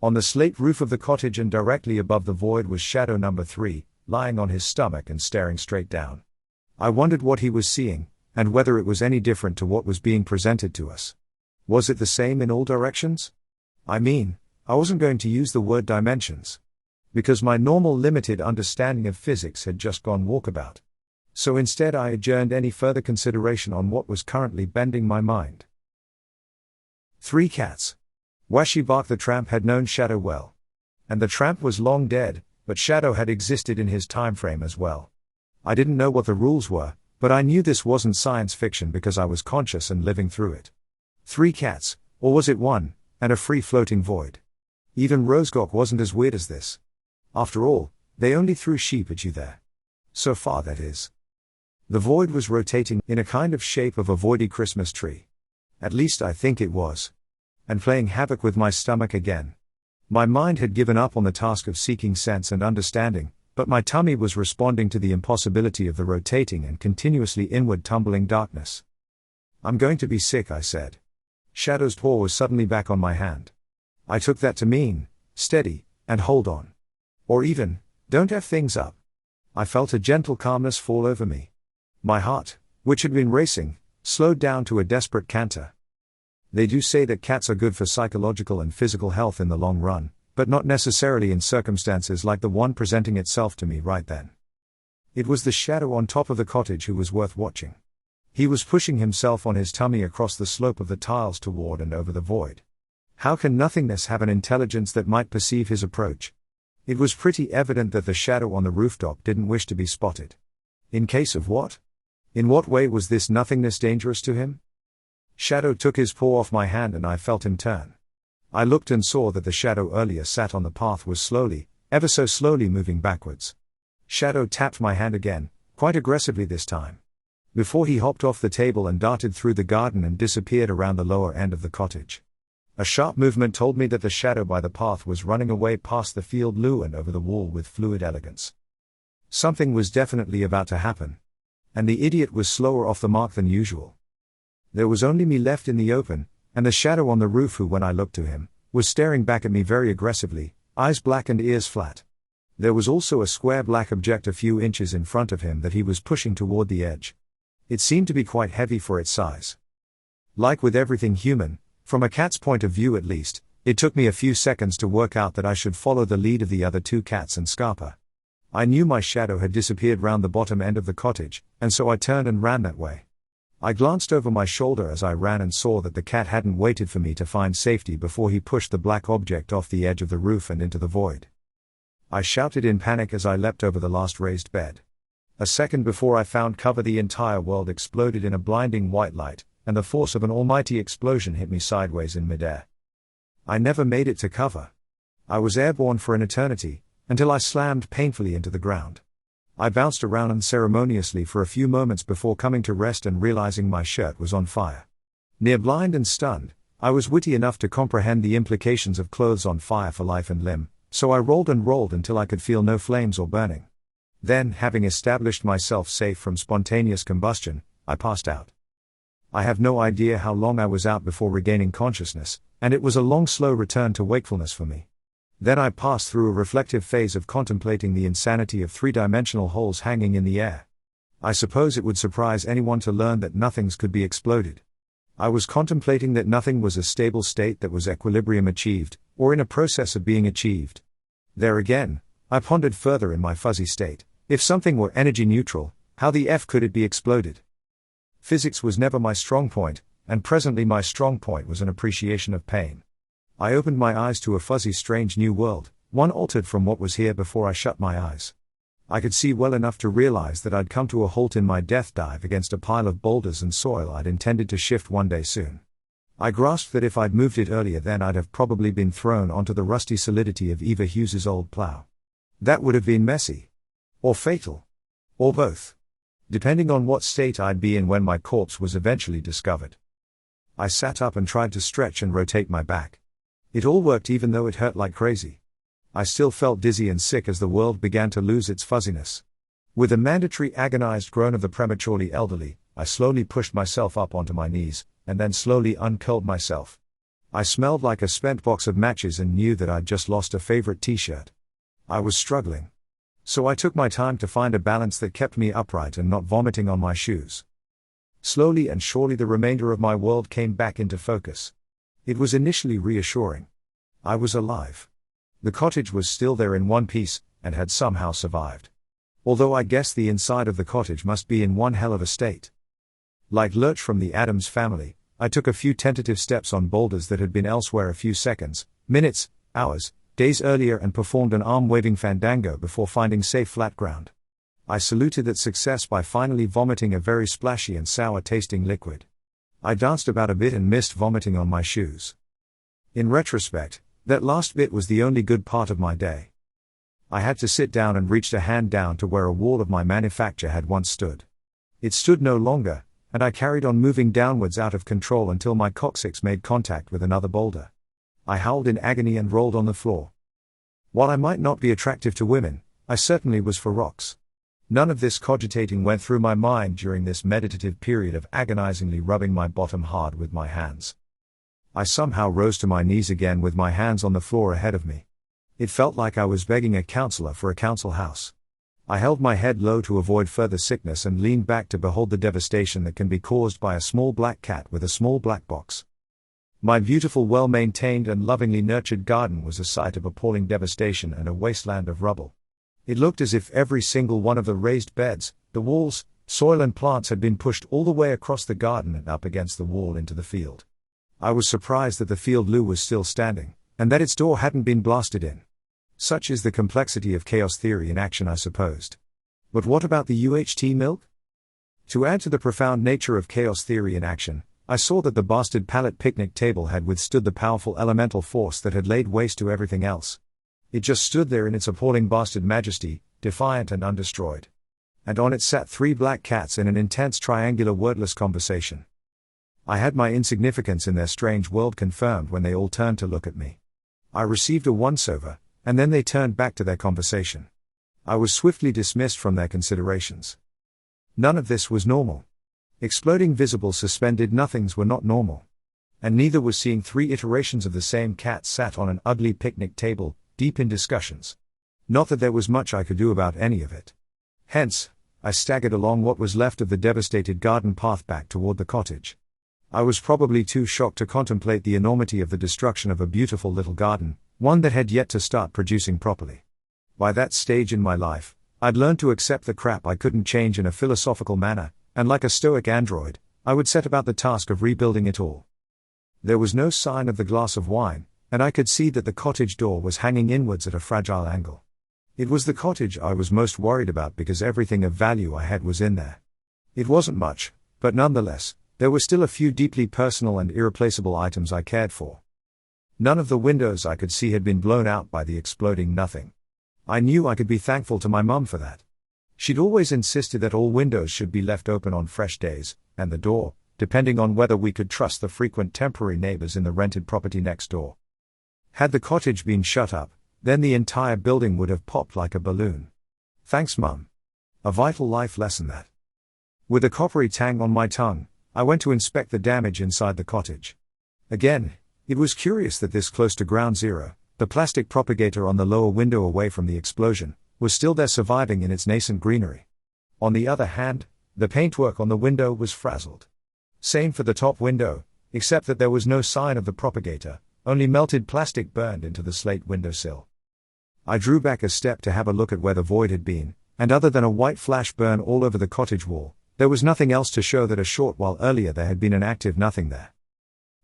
S1: On the slate roof of the cottage and directly above the void was Shadow number 3, lying on his stomach and staring straight down. I wondered what he was seeing, and whether it was any different to what was being presented to us. Was it the same in all directions? I mean, I wasn't going to use the word dimensions, because my normal limited understanding of physics had just gone walkabout. So instead I adjourned any further consideration on what was currently bending my mind. 3 cats. Washi Bark the tramp had known Shadow well. And the tramp was long dead, but Shadow had existed in his time frame as well. I didn't know what the rules were, but I knew this wasn't science fiction because I was conscious and living through it. 3 cats, or was it 1, and a free-floating void? Even Rosegok wasn't as weird as this. After all, they only threw sheep at you there. So far, that is. The void was rotating in a kind of shape of a voidy Christmas tree. At least I think it was. And playing havoc with my stomach again. My mind had given up on the task of seeking sense and understanding, but my tummy was responding to the impossibility of the rotating and continuously inward tumbling darkness. "I'm going to be sick," I said. Shadow's paw was suddenly back on my hand. I took that to mean, steady, and hold on. Or even, don't F things up. I felt a gentle calmness fall over me. My heart, which had been racing, slowed down to a desperate canter. They do say that cats are good for psychological and physical health in the long run, but not necessarily in circumstances like the one presenting itself to me right then. It was the shadow on top of the cottage who was worth watching. He was pushing himself on his tummy across the slope of the tiles toward and over the void. How can nothingness have an intelligence that might perceive his approach? It was pretty evident that the shadow on the rooftop didn't wish to be spotted. In case of what? In what way was this nothingness dangerous to him? Shadow took his paw off my hand and I felt him turn. I looked and saw that the shadow earlier sat on the path was slowly, ever so slowly moving backwards. Shadow tapped my hand again, quite aggressively this time. Before he hopped off the table and darted through the garden and disappeared around the lower end of the cottage. A sharp movement told me that the shadow by the path was running away past the field loo and over the wall with fluid elegance. Something was definitely about to happen. And the idiot was slower off the mark than usual. There was only me left in the open, and the shadow on the roof who, when I looked to him, was staring back at me very aggressively, eyes black and ears flat. There was also a square black object a few inches in front of him that he was pushing toward the edge. It seemed to be quite heavy for its size. Like with everything human, from a cat's point of view at least, it took me a few seconds to work out that I should follow the lead of the other 2 cats and Scarpa. I knew my shadow had disappeared round the bottom end of the cottage, and so I turned and ran that way. I glanced over my shoulder as I ran and saw that the cat hadn't waited for me to find safety before he pushed the black object off the edge of the roof and into the void. I shouted in panic as I leapt over the last raised bed. A second before I found cover, the entire world exploded in a blinding white light, and the force of an almighty explosion hit me sideways in midair. I never made it to cover. I was airborne for an eternity, until I slammed painfully into the ground. I bounced around unceremoniously for a few moments before coming to rest and realizing my shirt was on fire. Near blind and stunned, I was witty enough to comprehend the implications of clothes on fire for life and limb, so I rolled and rolled until I could feel no flames or burning. Then, having established myself safe from spontaneous combustion, I passed out. I have no idea how long I was out before regaining consciousness, and it was a long slow return to wakefulness for me. Then I passed through a reflective phase of contemplating the insanity of 3-dimensional holes hanging in the air. I suppose it would surprise anyone to learn that nothings could be exploded. I was contemplating that nothing was a stable state that was equilibrium achieved, or in a process of being achieved. There again, I pondered further in my fuzzy state, if something were energy neutral, how the F could it be exploded? Physics was never my strong point, and presently my strong point was an appreciation of pain. I opened my eyes to a fuzzy strange new world, one altered from what was here before I shut my eyes. I could see well enough to realize that I'd come to a halt in my death dive against a pile of boulders and soil I'd intended to shift one day soon. I grasped that if I'd moved it earlier then I'd have probably been thrown onto the rusty solidity of Eva Hughes's old plow. That would have been messy. Or fatal. Or both. Depending on what state I'd be in when my corpse was eventually discovered. I sat up and tried to stretch and rotate my back. It all worked even though it hurt like crazy. I still felt dizzy and sick as the world began to lose its fuzziness. With a mandatory agonized groan of the prematurely elderly, I slowly pushed myself up onto my knees, and then slowly uncurled myself. I smelled like a spent box of matches and knew that I'd just lost a favorite t-shirt. I was struggling. So I took my time to find a balance that kept me upright and not vomiting on my shoes. Slowly and surely the remainder of my world came back into focus. It was initially reassuring. I was alive. The cottage was still there in one piece, and had somehow survived. Although I guess the inside of the cottage must be in one hell of a state. Like Lurch from the Addams Family, I took a few tentative steps on boulders that had been elsewhere a few seconds, minutes, hours, days earlier and performed an arm-waving fandango before finding safe flat ground. I saluted that success by finally vomiting a very splashy and sour-tasting liquid. I danced about a bit and missed vomiting on my shoes. In retrospect, that last bit was the only good part of my day. I had to sit down and reached a hand down to where a wall of my manufacture had once stood. It stood no longer, and I carried on moving downwards out of control until my coccyx made contact with another boulder. I howled in agony and rolled on the floor. While I might not be attractive to women, I certainly was for rocks. None of this cogitating went through my mind during this meditative period of agonizingly rubbing my bottom hard with my hands. I somehow rose to my knees again with my hands on the floor ahead of me. It felt like I was begging a counselor for a council house. I held my head low to avoid further sickness and leaned back to behold the devastation that can be caused by a small black cat with a small black box. My beautiful, well-maintained and lovingly nurtured garden was a site of appalling devastation and a wasteland of rubble. It looked as if every single one of the raised beds, the walls, soil and plants had been pushed all the way across the garden and up against the wall into the field. I was surprised that the field loo was still standing, and that its door hadn't been blasted in. Such is the complexity of chaos theory in action, I supposed. But what about the UHT milk? To add to the profound nature of chaos theory in action, I saw that the bastard pallet picnic table had withstood the powerful elemental force that had laid waste to everything else. It just stood there in its appalling bastard majesty, defiant and undestroyed. And on it sat 3 black cats in an intense triangular wordless conversation. I had my insignificance in their strange world confirmed when they all turned to look at me. I received a once-over, and then they turned back to their conversation. I was swiftly dismissed from their considerations. None of this was normal. Exploding visible suspended nothings were not normal. And neither was seeing 3 iterations of the same cat sat on an ugly picnic table, deep in discussions. Not that there was much I could do about any of it. Hence, I staggered along what was left of the devastated garden path back toward the cottage. I was probably too shocked to contemplate the enormity of the destruction of a beautiful little garden, one that had yet to start producing properly. By that stage in my life, I'd learned to accept the crap I couldn't change in a philosophical manner, and like a stoic android, I would set about the task of rebuilding it all. There was no sign of the glass of wine, and I could see that the cottage door was hanging inwards at a fragile angle. It was the cottage I was most worried about because everything of value I had was in there. It wasn't much, but nonetheless, there were still a few deeply personal and irreplaceable items I cared for. None of the windows I could see had been blown out by the exploding nothing. I knew I could be thankful to my mum for that. She'd always insisted that all windows should be left open on fresh days, and the door, depending on whether we could trust the frequent temporary neighbors in the rented property next door. Had the cottage been shut up, then the entire building would have popped like a balloon. Thanks, Mum. A vital life lesson that. With a coppery tang on my tongue, I went to inspect the damage inside the cottage. Again, it was curious that this close to ground zero, the plastic propagator on the lower window away from the explosion, was still there surviving in its nascent greenery. On the other hand, the paintwork on the window was frazzled. Same for the top window, except that there was no sign of the propagator, only melted plastic burned into the slate windowsill. I drew back a step to have a look at where the void had been, and other than a white flash burn all over the cottage wall, there was nothing else to show that a short while earlier there had been an active nothing there.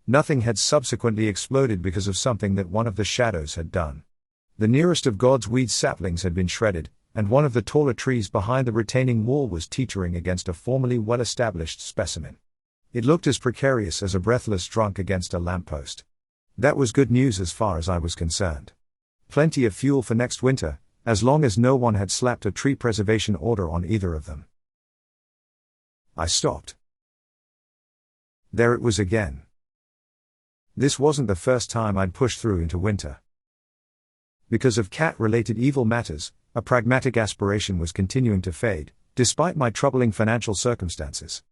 S1: Nothing had subsequently exploded because of something that one of the shadows had done. The nearest of God's weed saplings had been shredded, and one of the taller trees behind the retaining wall was teetering against a formerly well-established specimen. It looked as precarious as a breathless drunk against a lamppost. That was good news as far as I was concerned. Plenty of fuel for next winter, as long as no one had slapped a tree preservation order on either of them. I stopped. There it was again. This wasn't the first time I'd pushed through into winter. Because of cat-related evil matters, a pragmatic aspiration was continuing to fade, despite my troubling financial circumstances.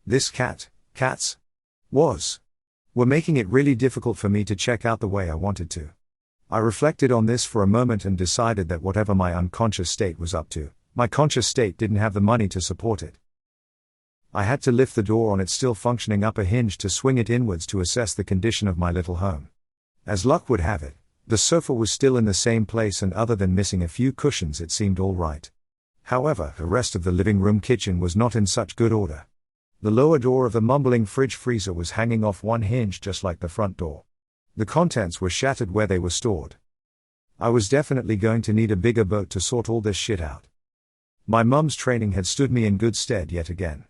S1: This cats, were making it really difficult for me to check out the way I wanted to. I reflected on this for a moment and decided that whatever my unconscious state was up to, my conscious state didn't have the money to support it. I had to lift the door on its still functioning upper hinge to swing it inwards to assess the condition of my little home. As luck would have it, the sofa was still in the same place, and other than missing a few cushions it seemed all right. However, the rest of the living room kitchen was not in such good order. The lower door of the mumbling fridge freezer was hanging off one hinge just like the front door. The contents were shattered where they were stored. I was definitely going to need a bigger boat to sort all this shit out. My mum's training had stood me in good stead yet again.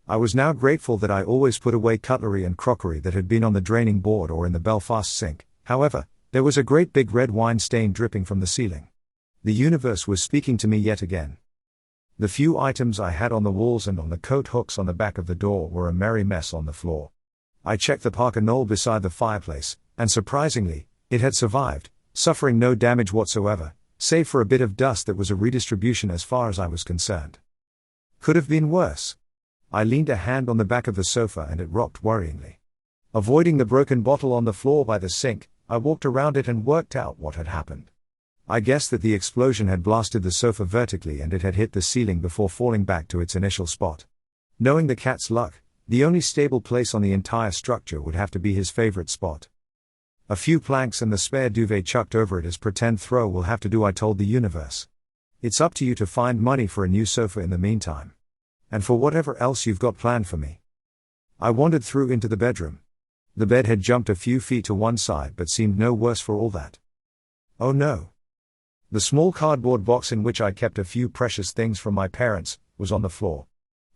S1: I was now grateful that I always put away cutlery and crockery that had been on the draining board or in the Belfast sink. However, there was a great big red wine stain dripping from the ceiling. The universe was speaking to me yet again. The few items I had on the walls and on the coat hooks on the back of the door were a merry mess on the floor. I checked the Parker Knoll beside the fireplace, and surprisingly, it had survived, suffering no damage whatsoever, save for a bit of dust that was a redistribution as far as I was concerned. Could have been worse. I leaned a hand on the back of the sofa and it rocked worryingly. Avoiding the broken bottle on the floor by the sink, I walked around it and worked out what had happened. I guessed that the explosion had blasted the sofa vertically and it had hit the ceiling before falling back to its initial spot. Knowing the cat's luck, the only stable place on the entire structure would have to be his favorite spot. A few planks and the spare duvet chucked over it as pretend throw will have to do, I told the universe. It's up to you to find money for a new sofa in the meantime. And for whatever else you've got planned for me. I wandered through into the bedroom. The bed had jumped a few feet to one side but seemed no worse for all that. Oh no. The small cardboard box in which I kept a few precious things from my parents was on the floor.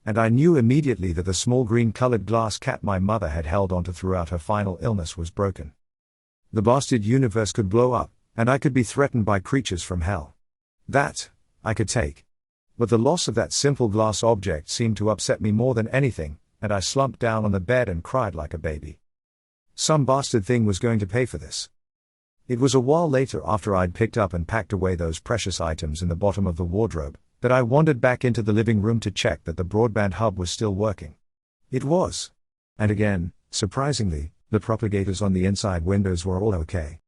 S1: And I knew immediately that the small green-colored glass cat my mother had held onto throughout her final illness was broken. The bastard universe could blow up, and I could be threatened by creatures from hell. That, I could take. But the loss of that simple glass object seemed to upset me more than anything, and I slumped down on the bed and cried like a baby. Some bastard thing was going to pay for this. It was a while later, after I'd picked up and packed away those precious items in the bottom of the wardrobe, that I wandered back into the living room to check that the broadband hub was still working. It was. And again, surprisingly, the propagators on the inside windows were all okay.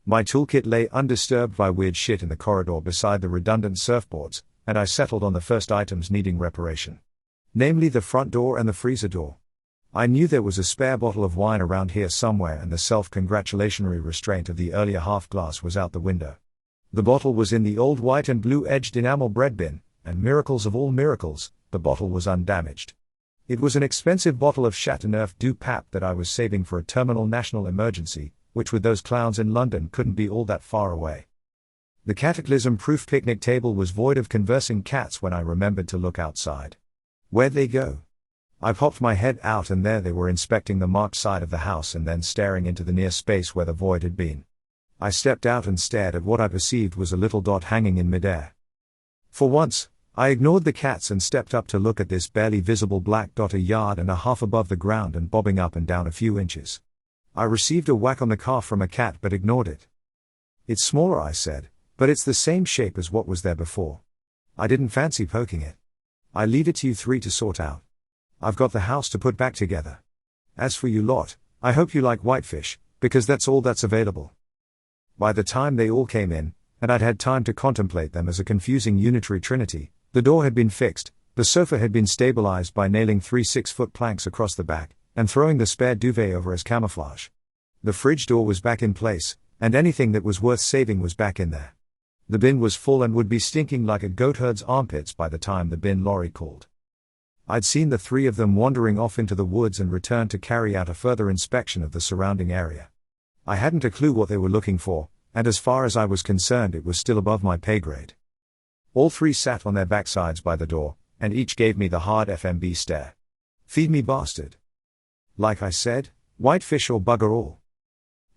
S1: My toolkit lay undisturbed by weird shit in the corridor beside the redundant surfboards, and I settled on the first items needing reparation. Namely the front door and the freezer door. I knew there was a spare bottle of wine around here somewhere, and the self-congratulatory restraint of the earlier half-glass was out the window. The bottle was in the old white and blue-edged enamel bread bin, and miracles of all miracles, the bottle was undamaged. It was an expensive bottle of Chateauneuf du Pape that I was saving for a terminal national emergency, which with those clowns in London couldn't be all that far away. The cataclysm-proof picnic table was void of conversing cats when I remembered to look outside. Where'd they go? I popped my head out, and there they were, inspecting the marked side of the house and then staring into the near space where the void had been. I stepped out and stared at what I perceived was a little dot hanging in midair. For once, I ignored the cats and stepped up to look at this barely visible black dot a yard and a half above the ground and bobbing up and down a few inches. I received a whack on the calf from a cat but ignored it. It's smaller, I said, but it's the same shape as what was there before. I didn't fancy poking it. I leave it to you three to sort out. I've got the house to put back together. As for you lot, I hope you like whitefish, because that's all that's available. By the time they all came in, and I'd had time to contemplate them as a confusing unitary trinity, the door had been fixed, the sofa had been stabilized by nailing 3 6-foot planks across the back, and throwing the spare duvet over as camouflage. The fridge door was back in place, and anything that was worth saving was back in there. The bin was full and would be stinking like a goatherd's armpits by the time the bin lorry called. I'd seen the three of them wandering off into the woods and returned to carry out a further inspection of the surrounding area. I hadn't a clue what they were looking for, and as far as I was concerned it was still above my pay grade. All three sat on their backsides by the door, and each gave me the hard FMB stare. Feed me, bastard. Like I said, whitefish or bugger all.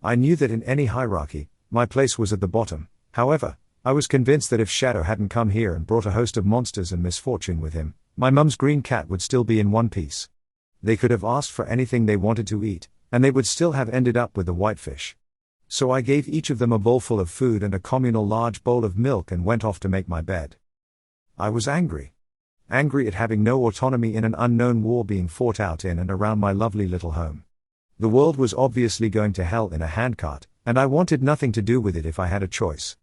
S1: I knew that in any hierarchy, my place was at the bottom. However, I was convinced that if Shadow hadn't come here and brought a host of monsters and misfortune with him, my mum's green cat would still be in one piece. They could have asked for anything they wanted to eat, and they would still have ended up with the whitefish. So I gave each of them a bowlful of food and a communal large bowl of milk and went off to make my bed. I was angry. Angry at having no autonomy in an unknown war being fought out in and around my lovely little home. The world was obviously going to hell in a handcart, and I wanted nothing to do with it if I had a choice.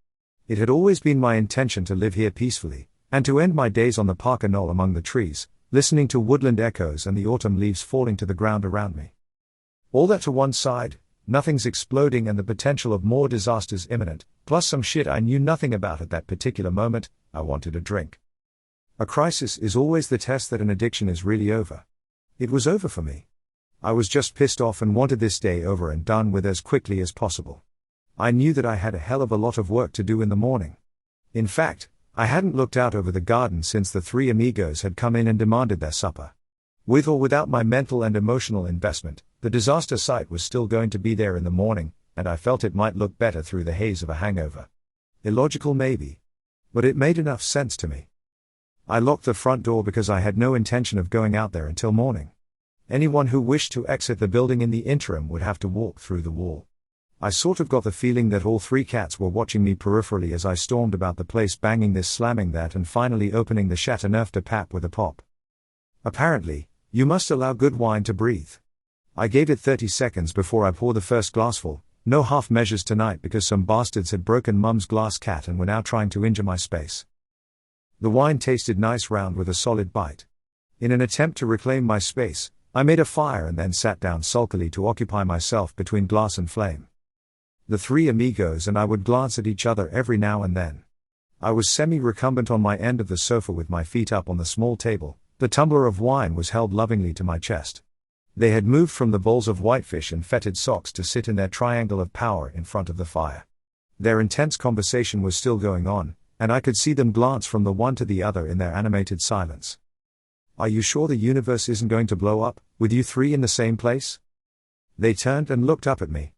S1: It had always been my intention to live here peacefully, and to end my days on the Parker Knoll among the trees, listening to woodland echoes and the autumn leaves falling to the ground around me. All that to one side, nothing's exploding and the potential of more disasters imminent, plus some shit I knew nothing about at that particular moment. I wanted a drink. A crisis is always the test that an addiction is really over. It was over for me. I was just pissed off and wanted this day over and done with as quickly as possible. I knew that I had a hell of a lot of work to do in the morning. In fact, I hadn't looked out over the garden since the three amigos had come in and demanded their supper. With or without my mental and emotional investment, the disaster site was still going to be there in the morning, and I felt it might look better through the haze of a hangover. Illogical maybe. But it made enough sense to me. I locked the front door because I had no intention of going out there until morning. Anyone who wished to exit the building in the interim would have to walk through the wall. I sort of got the feeling that all three cats were watching me peripherally as I stormed about the place, banging this, slamming that, and finally opening the Chateauneuf de Pape with a pop. Apparently, you must allow good wine to breathe. I gave it 30 seconds before I poured the first glassful. No half measures tonight because some bastards had broken Mum's glass cat and were now trying to injure my space. The wine tasted nice round with a solid bite. In an attempt to reclaim my space, I made a fire and then sat down sulkily to occupy myself between glass and flame. The three amigos and I would glance at each other every now and then. I was semi-recumbent on my end of the sofa with my feet up on the small table. The tumbler of wine was held lovingly to my chest. They had moved from the bowls of whitefish and fetid socks to sit in their triangle of power in front of the fire. Their intense conversation was still going on, and I could see them glance from the one to the other in their animated silence. "Are you sure the universe isn't going to blow up, with you three in the same place?" They turned and looked up at me.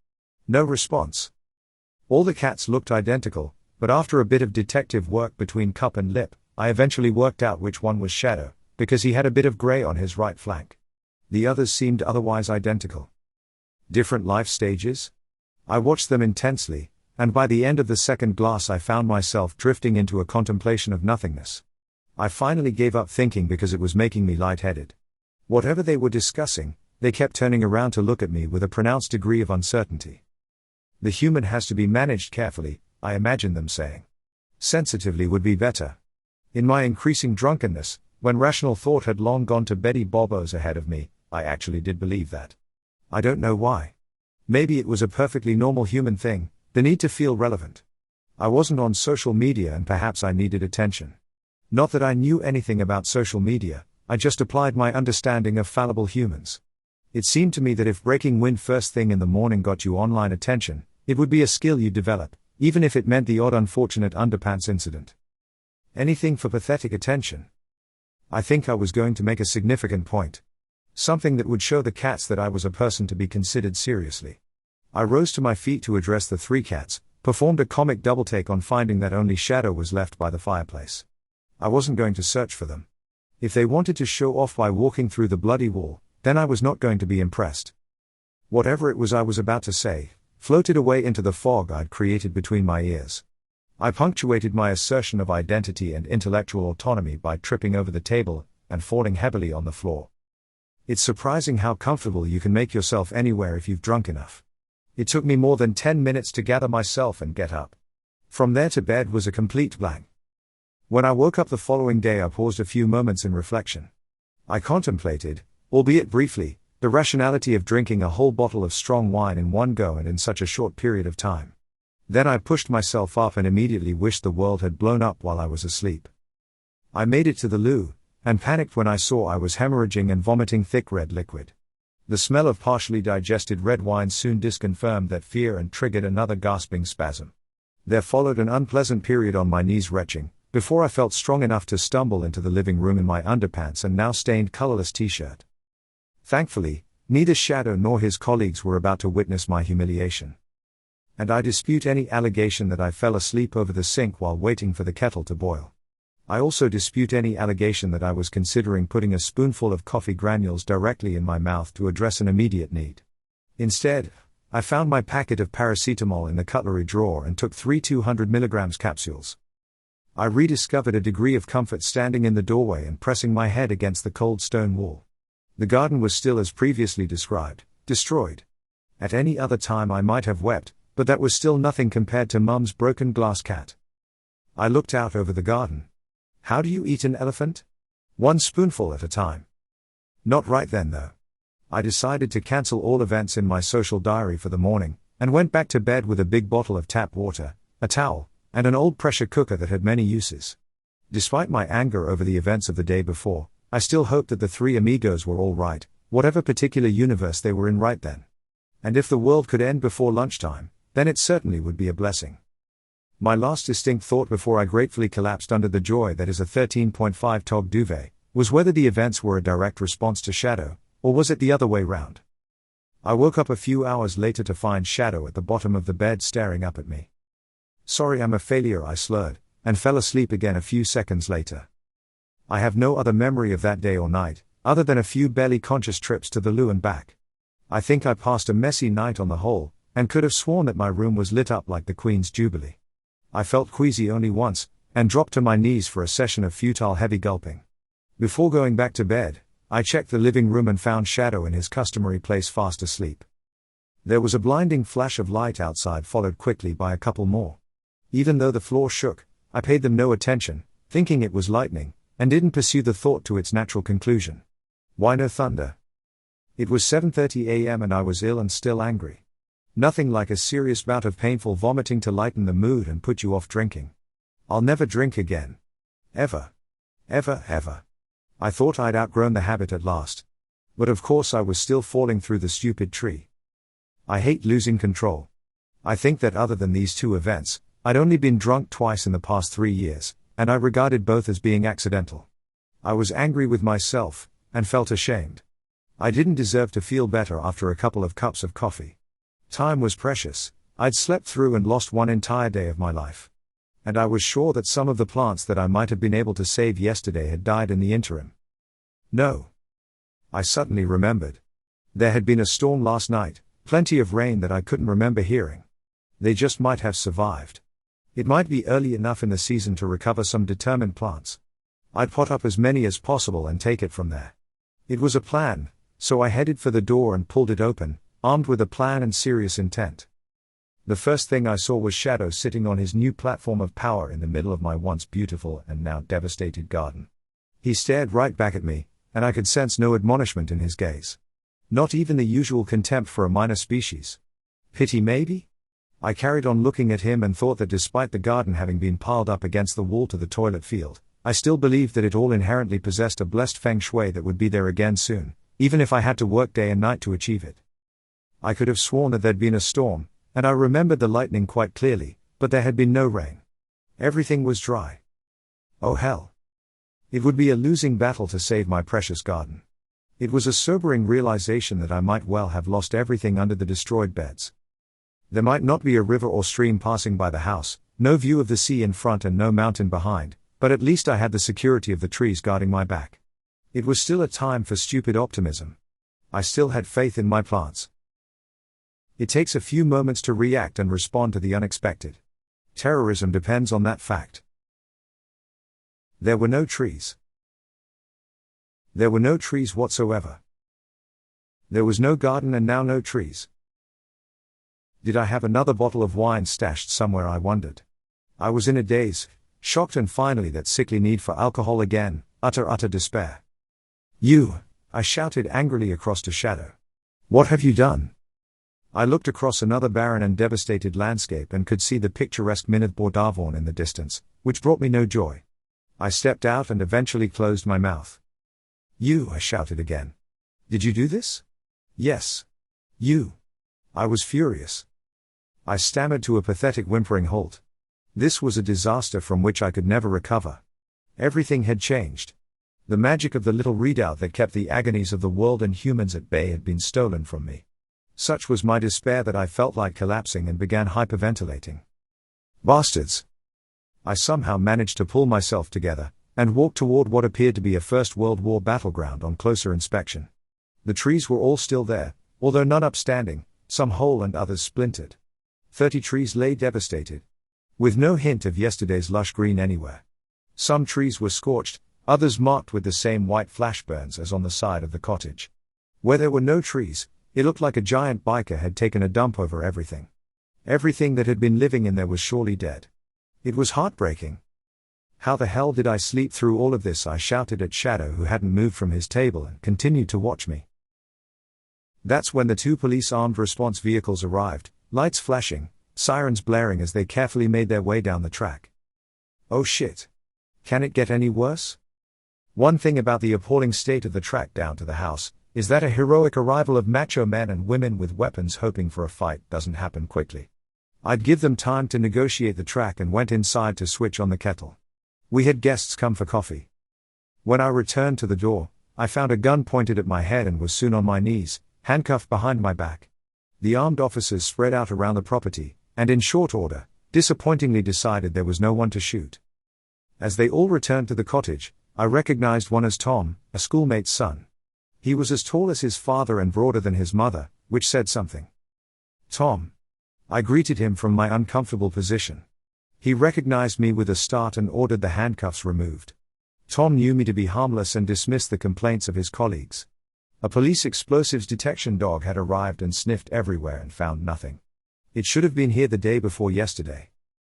S1: No response. All the cats looked identical, but after a bit of detective work between cup and lip, I eventually worked out which one was Shadow, because he had a bit of grey on his right flank. The others seemed otherwise identical. Different life stages? I watched them intensely, and by the end of the second glass I found myself drifting into a contemplation of nothingness. I finally gave up thinking because it was making me lightheaded. Whatever they were discussing, they kept turning around to look at me with a pronounced degree of uncertainty. "The human has to be managed carefully," I imagined them saying. "Sensitively would be better." In my increasing drunkenness, when rational thought had long gone to Betty Bobos ahead of me, I actually did believe that. I don't know why. Maybe it was a perfectly normal human thing, the need to feel relevant. I wasn't on social media and perhaps I needed attention. Not that I knew anything about social media, I just applied my understanding of fallible humans. It seemed to me that if breaking wind first thing in the morning got you online attention, it would be a skill you'd develop, even if it meant the odd unfortunate underpants incident. Anything for pathetic attention. I think I was going to make a significant point. Something that would show the cats that I was a person to be considered seriously. I rose to my feet to address the three cats, performed a comic double-take on finding that only Shadow was left by the fireplace. I wasn't going to search for them. If they wanted to show off by walking through the bloody wall, then I was not going to be impressed. Whatever it was I was about to say, floated away into the fog I'd created between my ears. I punctuated my assertion of identity and intellectual autonomy by tripping over the table and falling heavily on the floor. It's surprising how comfortable you can make yourself anywhere if you've drunk enough. It took me more than 10 minutes to gather myself and get up. From there to bed was a complete blank. When I woke up the following day I paused a few moments in reflection. I contemplated, albeit briefly, the rationality of drinking a whole bottle of strong wine in one go and in such a short period of time. Then I pushed myself up and immediately wished the world had blown up while I was asleep. I made it to the loo, and panicked when I saw I was hemorrhaging and vomiting thick red liquid. The smell of partially digested red wine soon disconfirmed that fear and triggered another gasping spasm. There followed an unpleasant period on my knees retching, before I felt strong enough to stumble into the living room in my underpants and now stained colorless t-shirt. Thankfully, neither Shadow nor his colleagues were about to witness my humiliation. And I dispute any allegation that I fell asleep over the sink while waiting for the kettle to boil. I also dispute any allegation that I was considering putting a spoonful of coffee granules directly in my mouth to address an immediate need. Instead, I found my packet of paracetamol in the cutlery drawer and took 3 200 mg capsules. I rediscovered a degree of comfort standing in the doorway and pressing my head against the cold stone wall. The garden was still as previously described, destroyed. At any other time I might have wept, but that was still nothing compared to Mum's broken glass cat. I looked out over the garden. How do you eat an elephant? One spoonful at a time. Not right then though. I decided to cancel all events in my social diary for the morning, and went back to bed with a big bottle of tap water, a towel, and an old pressure cooker that had many uses. Despite my anger over the events of the day before, I still hoped that the three amigos were all right, whatever particular universe they were in right then. And if the world could end before lunchtime, then it certainly would be a blessing. My last distinct thought before I gratefully collapsed under the joy that is a 13.5 tog duvet, was whether the events were a direct response to Shadow, or was it the other way round. I woke up a few hours later to find Shadow at the bottom of the bed staring up at me. "Sorry, I'm a failure," I slurred, and fell asleep again a few seconds later. I have no other memory of that day or night, other than a few barely conscious trips to the loo and back. I think I passed a messy night on the whole, and could have sworn that my room was lit up like the Queen's Jubilee. I felt queasy only once, and dropped to my knees for a session of futile heavy gulping. Before going back to bed, I checked the living room and found Shadow in his customary place fast asleep. There was a blinding flash of light outside, followed quickly by a couple more. Even though the floor shook, I paid them no attention, thinking it was lightning, and didn't pursue the thought to its natural conclusion. Why no thunder? It was 7:30 a.m. and I was ill and still angry. Nothing like a serious bout of painful vomiting to lighten the mood and put you off drinking. I'll never drink again. Ever. Ever, ever. I thought I'd outgrown the habit at last. But of course I was still falling through the stupid tree. I hate losing control. I think that other than these two events, I'd only been drunk twice in the past 3 years, and I regarded both as being accidental. I was angry with myself, and felt ashamed. I didn't deserve to feel better after a couple of cups of coffee. Time was precious. I'd slept through and lost one entire day of my life. And I was sure that some of the plants that I might have been able to save yesterday had died in the interim. No. I suddenly remembered. There had been a storm last night, plenty of rain that I couldn't remember hearing. They just might have survived. It might be early enough in the season to recover some determined plants. I'd pot up as many as possible and take it from there. It was a plan, so I headed for the door and pulled it open, armed with a plan and serious intent. The first thing I saw was Shadow sitting on his new platform of power in the middle of my once beautiful and now devastated garden. He stared right back at me, and I could sense no admonishment in his gaze. Not even the usual contempt for a minor species. Pity maybe? I carried on looking at him and thought that despite the garden having been piled up against the wall to the toilet field, I still believed that it all inherently possessed a blessed feng shui that would be there again soon, even if I had to work day and night to achieve it. I could have sworn that there'd been a storm, and I remembered the lightning quite clearly, but there had been no rain. Everything was dry. Oh hell. It would be a losing battle to save my precious garden. It was a sobering realization that I might well have lost everything under the destroyed beds. There might not be a river or stream passing by the house, no view of the sea in front and no mountain behind, but at least I had the security of the trees guarding my back. It was still a time for stupid optimism. I still had faith in my plants. It takes a few moments to react and respond to the unexpected. Terrorism depends on that fact. There were no trees. There were no trees whatsoever. There was no garden and now no trees. Did I have another bottle of wine stashed somewhere, I wondered. I was in a daze, shocked and finally that sickly need for alcohol again, utter despair. "You!" I shouted angrily across to Shadow. "What have you done?" I looked across another barren and devastated landscape and could see the picturesque Mynydd Bordafon in the distance, which brought me no joy. I stepped out and eventually closed my mouth. "You!" I shouted again. "Did you do this?" "Yes. You." I was furious. I stammered to a pathetic whimpering halt. This was a disaster from which I could never recover. Everything had changed. The magic of the little redoubt that kept the agonies of the world and humans at bay had been stolen from me. Such was my despair that I felt like collapsing and began hyperventilating. Bastards! I somehow managed to pull myself together, and walked toward what appeared to be a First World War battleground on closer inspection. The trees were all still there, although none upstanding, some whole and others splintered. 30 trees lay devastated, with no hint of yesterday's lush green anywhere. Some trees were scorched, others marked with the same white flash burns as on the side of the cottage. Where there were no trees, it looked like a giant biker had taken a dump over everything. Everything that had been living in there was surely dead. It was heartbreaking. How the hell did I sleep through all of this? I shouted at Shadow, who hadn't moved from his table and continued to watch me. That's when the 2 police armed response vehicles arrived, lights flashing, sirens blaring as they carefully made their way down the track. Oh shit. Can it get any worse? One thing about the appalling state of the track down to the house is that a heroic arrival of macho men and women with weapons hoping for a fight doesn't happen quickly. I'd give them time to negotiate the track and went inside to switch on the kettle. We had guests come for coffee. When I returned to the door, I found a gun pointed at my head and was soon on my knees, handcuffed behind my back. The armed officers spread out around the property, and in short order, disappointingly decided there was no one to shoot. As they all returned to the cottage, I recognized one as Tom, a schoolmate's son. He was as tall as his father and broader than his mother, which said something. Tom. I greeted him from my uncomfortable position. He recognized me with a start and ordered the handcuffs removed. Tom knew me to be harmless and dismissed the complaints of his colleagues. A police explosives detection dog had arrived and sniffed everywhere and found nothing. It should have been here the day before yesterday.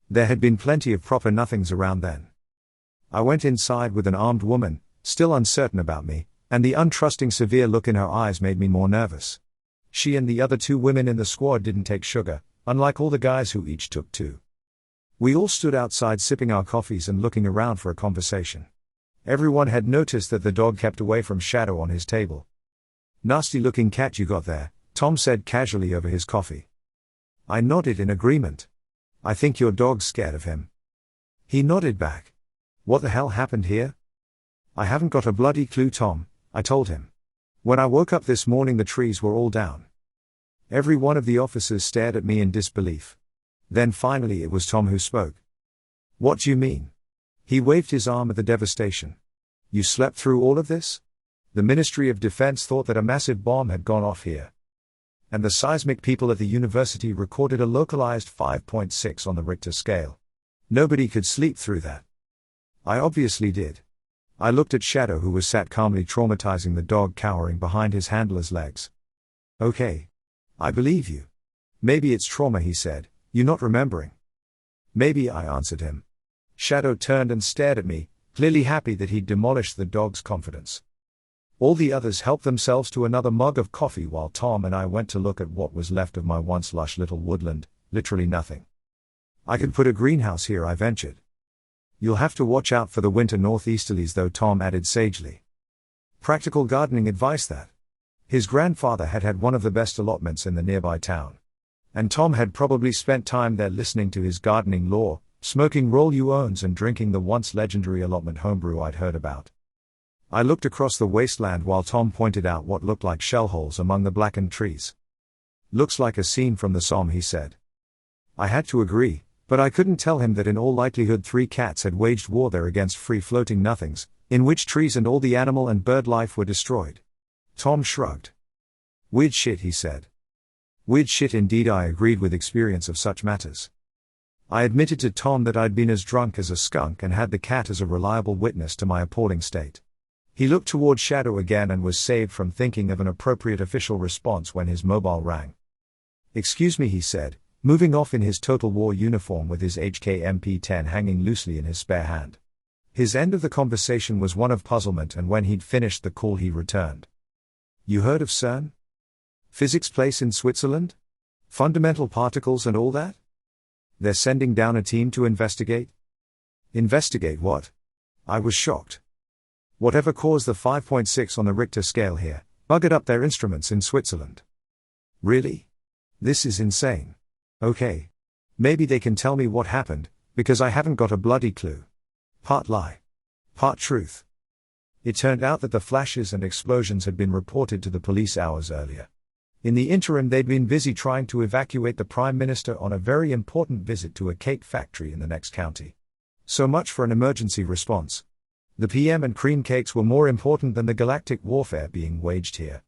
S1: There had been plenty of proper nothings around then. I went inside with an armed woman, still uncertain about me, and the untrusting severe look in her eyes made me more nervous. She and the other 2 women in the squad didn't take sugar, unlike all the guys who each took 2. We all stood outside sipping our coffees and looking around for a conversation. Everyone had noticed that the dog kept away from Shadow on his table. Nasty looking cat you got there, Tom said casually over his coffee. I nodded in agreement. I think your dog's scared of him. He nodded back. What the hell happened here? I haven't got a bloody clue, Tom, I told him. When I woke up this morning the trees were all down. Every one of the officers stared at me in disbelief. Then finally it was Tom who spoke. What do you mean? He waved his arm at the devastation. You slept through all of this? The Ministry of Defense thought that a massive bomb had gone off here. And the seismic people at the university recorded a localized 5.6 on the Richter scale. Nobody could sleep through that. I obviously did. I looked at Shadow, who was sat calmly traumatizing the dog cowering behind his handler's legs. Okay. I believe you. Maybe it's trauma, he said. You not remembering? Maybe, I answered him. Shadow turned and stared at me, clearly happy that he'd demolished the dog's confidence. All the others helped themselves to another mug of coffee while Tom and I went to look at what was left of my once lush little woodland, literally nothing. I could put a greenhouse here, I ventured. You'll have to watch out for the winter northeasterlies though, Tom added sagely. Practical gardening advice that. His grandfather had had one of the best allotments in the nearby town. And Tom had probably spent time there listening to his gardening lore, smoking roll-you-owns and drinking the once legendary allotment homebrew I'd heard about. I looked across the wasteland while Tom pointed out what looked like shell holes among the blackened trees. Looks like a scene from the Somme, he said. I had to agree, but I couldn't tell him that in all likelihood 3 cats had waged war there against free-floating nothings, in which trees and all the animal and bird life were destroyed. Tom shrugged. Weird shit, he said. Weird shit indeed, I agreed with experience of such matters. I admitted to Tom that I'd been as drunk as a skunk and had the cat as a reliable witness to my appalling state. He looked toward Shadow again and was saved from thinking of an appropriate official response when his mobile rang. Excuse me, he said, moving off in his Total War uniform with his HK-MP-10 hanging loosely in his spare hand. His end of the conversation was one of puzzlement, and when he'd finished the call he returned. You heard of CERN? Physics place in Switzerland? Fundamental particles and all that? They're sending down a team to investigate? Investigate what? I was shocked. Whatever caused the 5.6 on the Richter scale here, buggered up their instruments in Switzerland. Really? This is insane. Okay. Maybe they can tell me what happened, because I haven't got a bloody clue. Part lie. Part truth. It turned out that the flashes and explosions had been reported to the police hours earlier. In the interim, they'd been busy trying to evacuate the Prime Minister on a very important visit to a cake factory in the next county. So much for an emergency response. The PM and cream cakes were more important than the galactic warfare being waged here.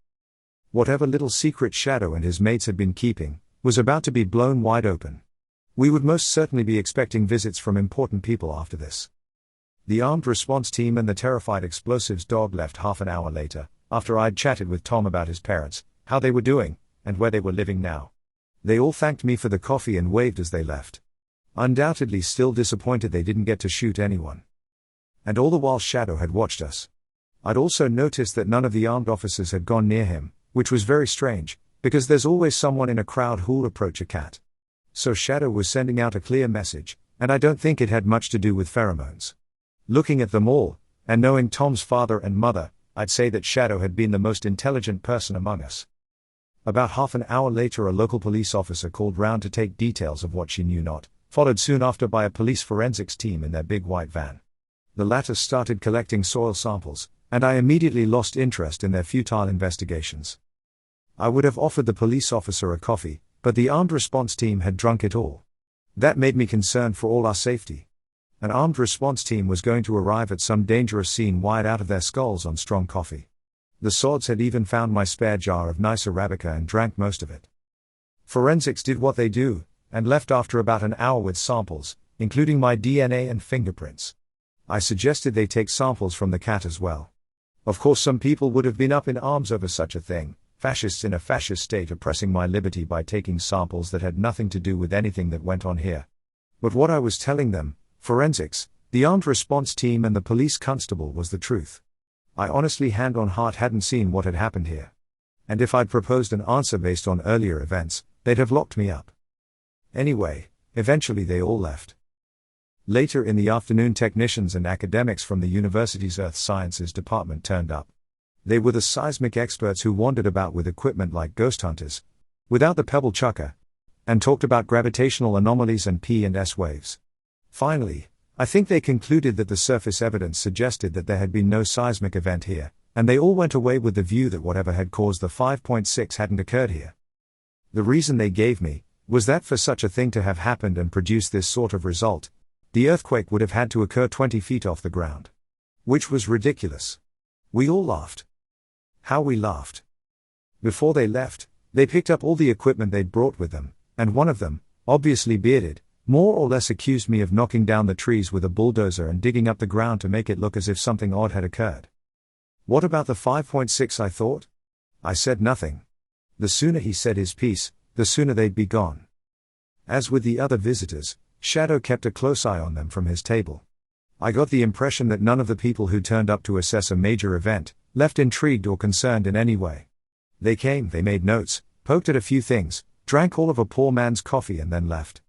S1: Whatever little secret Shadow and his mates had been keeping was about to be blown wide open. We would most certainly be expecting visits from important people after this. The armed response team and the terrified explosives dog left half an hour later, after I'd chatted with Tom about his parents, how they were doing, and where they were living now. They all thanked me for the coffee and waved as they left. Undoubtedly still disappointed they didn't get to shoot anyone. And all the while Shadow had watched us. I'd also noticed that none of the armed officers had gone near him, which was very strange, because there's always someone in a crowd who'll approach a cat. So Shadow was sending out a clear message, and I don't think it had much to do with pheromones. Looking at them all, and knowing Tom's father and mother, I'd say that Shadow had been the most intelligent person among us. About half an hour later a local police officer called round to take details of what she knew not, followed soon after by a police forensics team in their big white van. The latter started collecting soil samples, and I immediately lost interest in their futile investigations. I would have offered the police officer a coffee, but the armed response team had drunk it all. That made me concerned for all our safety. An armed response team was going to arrive at some dangerous scene wired out of their skulls on strong coffee. The sods had even found my spare jar of nice Arabica and drank most of it. Forensics did what they do, and left after about an hour with samples, including my DNA and fingerprints. I suggested they take samples from the cat as well. Of course some people would have been up in arms over such a thing, fascists in a fascist state oppressing my liberty by taking samples that had nothing to do with anything that went on here. But what I was telling them, forensics, the armed response team and the police constable, was the truth. I honestly hand on heart hadn't seen what had happened here. And if I'd proposed an answer based on earlier events, they'd have locked me up. Anyway, eventually they all left. Later in the afternoon technicians and academics from the university's Earth Sciences department turned up. They were the seismic experts who wandered about with equipment like ghost hunters, without the pebble chucker, and talked about gravitational anomalies and P and S waves. Finally, I think they concluded that the surface evidence suggested that there had been no seismic event here, and they all went away with the view that whatever had caused the 5.6 hadn't occurred here. The reason they gave me was that for such a thing to have happened and produced this sort of result, the earthquake would have had to occur 20 feet off the ground. Which was ridiculous. We all laughed. How we laughed. Before they left, they picked up all the equipment they'd brought with them, and one of them, obviously bearded, more or less accused me of knocking down the trees with a bulldozer and digging up the ground to make it look as if something odd had occurred. What about the 5.6, I thought? I said nothing. The sooner he said his piece, the sooner they'd be gone. As with the other visitors, Shadow kept a close eye on them from his table. I got the impression that none of the people who turned up to assess a major event left intrigued or concerned in any way. They came, they made notes, poked at a few things, drank all of a poor man's coffee and then left.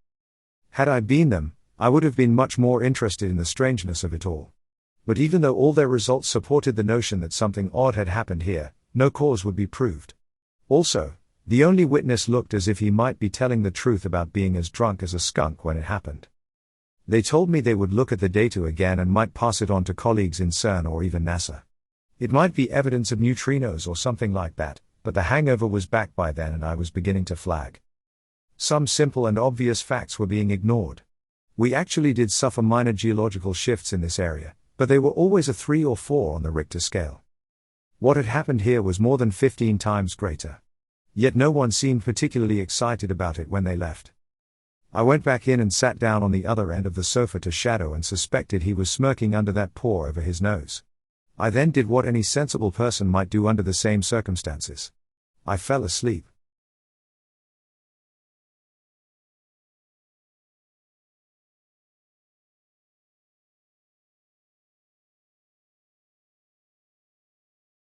S1: Had I been them, I would have been much more interested in the strangeness of it all. But even though all their results supported the notion that something odd had happened here, no cause would be proved. Also, the only witness looked as if he might be telling the truth about being as drunk as a skunk when it happened. They told me they would look at the data again and might pass it on to colleagues in CERN or even NASA. It might be evidence of neutrinos or something like that, but the hangover was back by then and I was beginning to flag. Some simple and obvious facts were being ignored. We actually did suffer minor geological shifts in this area, but they were always a 3 or 4 on the Richter scale. What had happened here was more than 15 times greater. Yet no one seemed particularly excited about it when they left. I went back in and sat down on the other end of the sofa to Shadow and suspected he was smirking under that paw over his nose. I then did what any sensible person might do under the same circumstances. I fell asleep.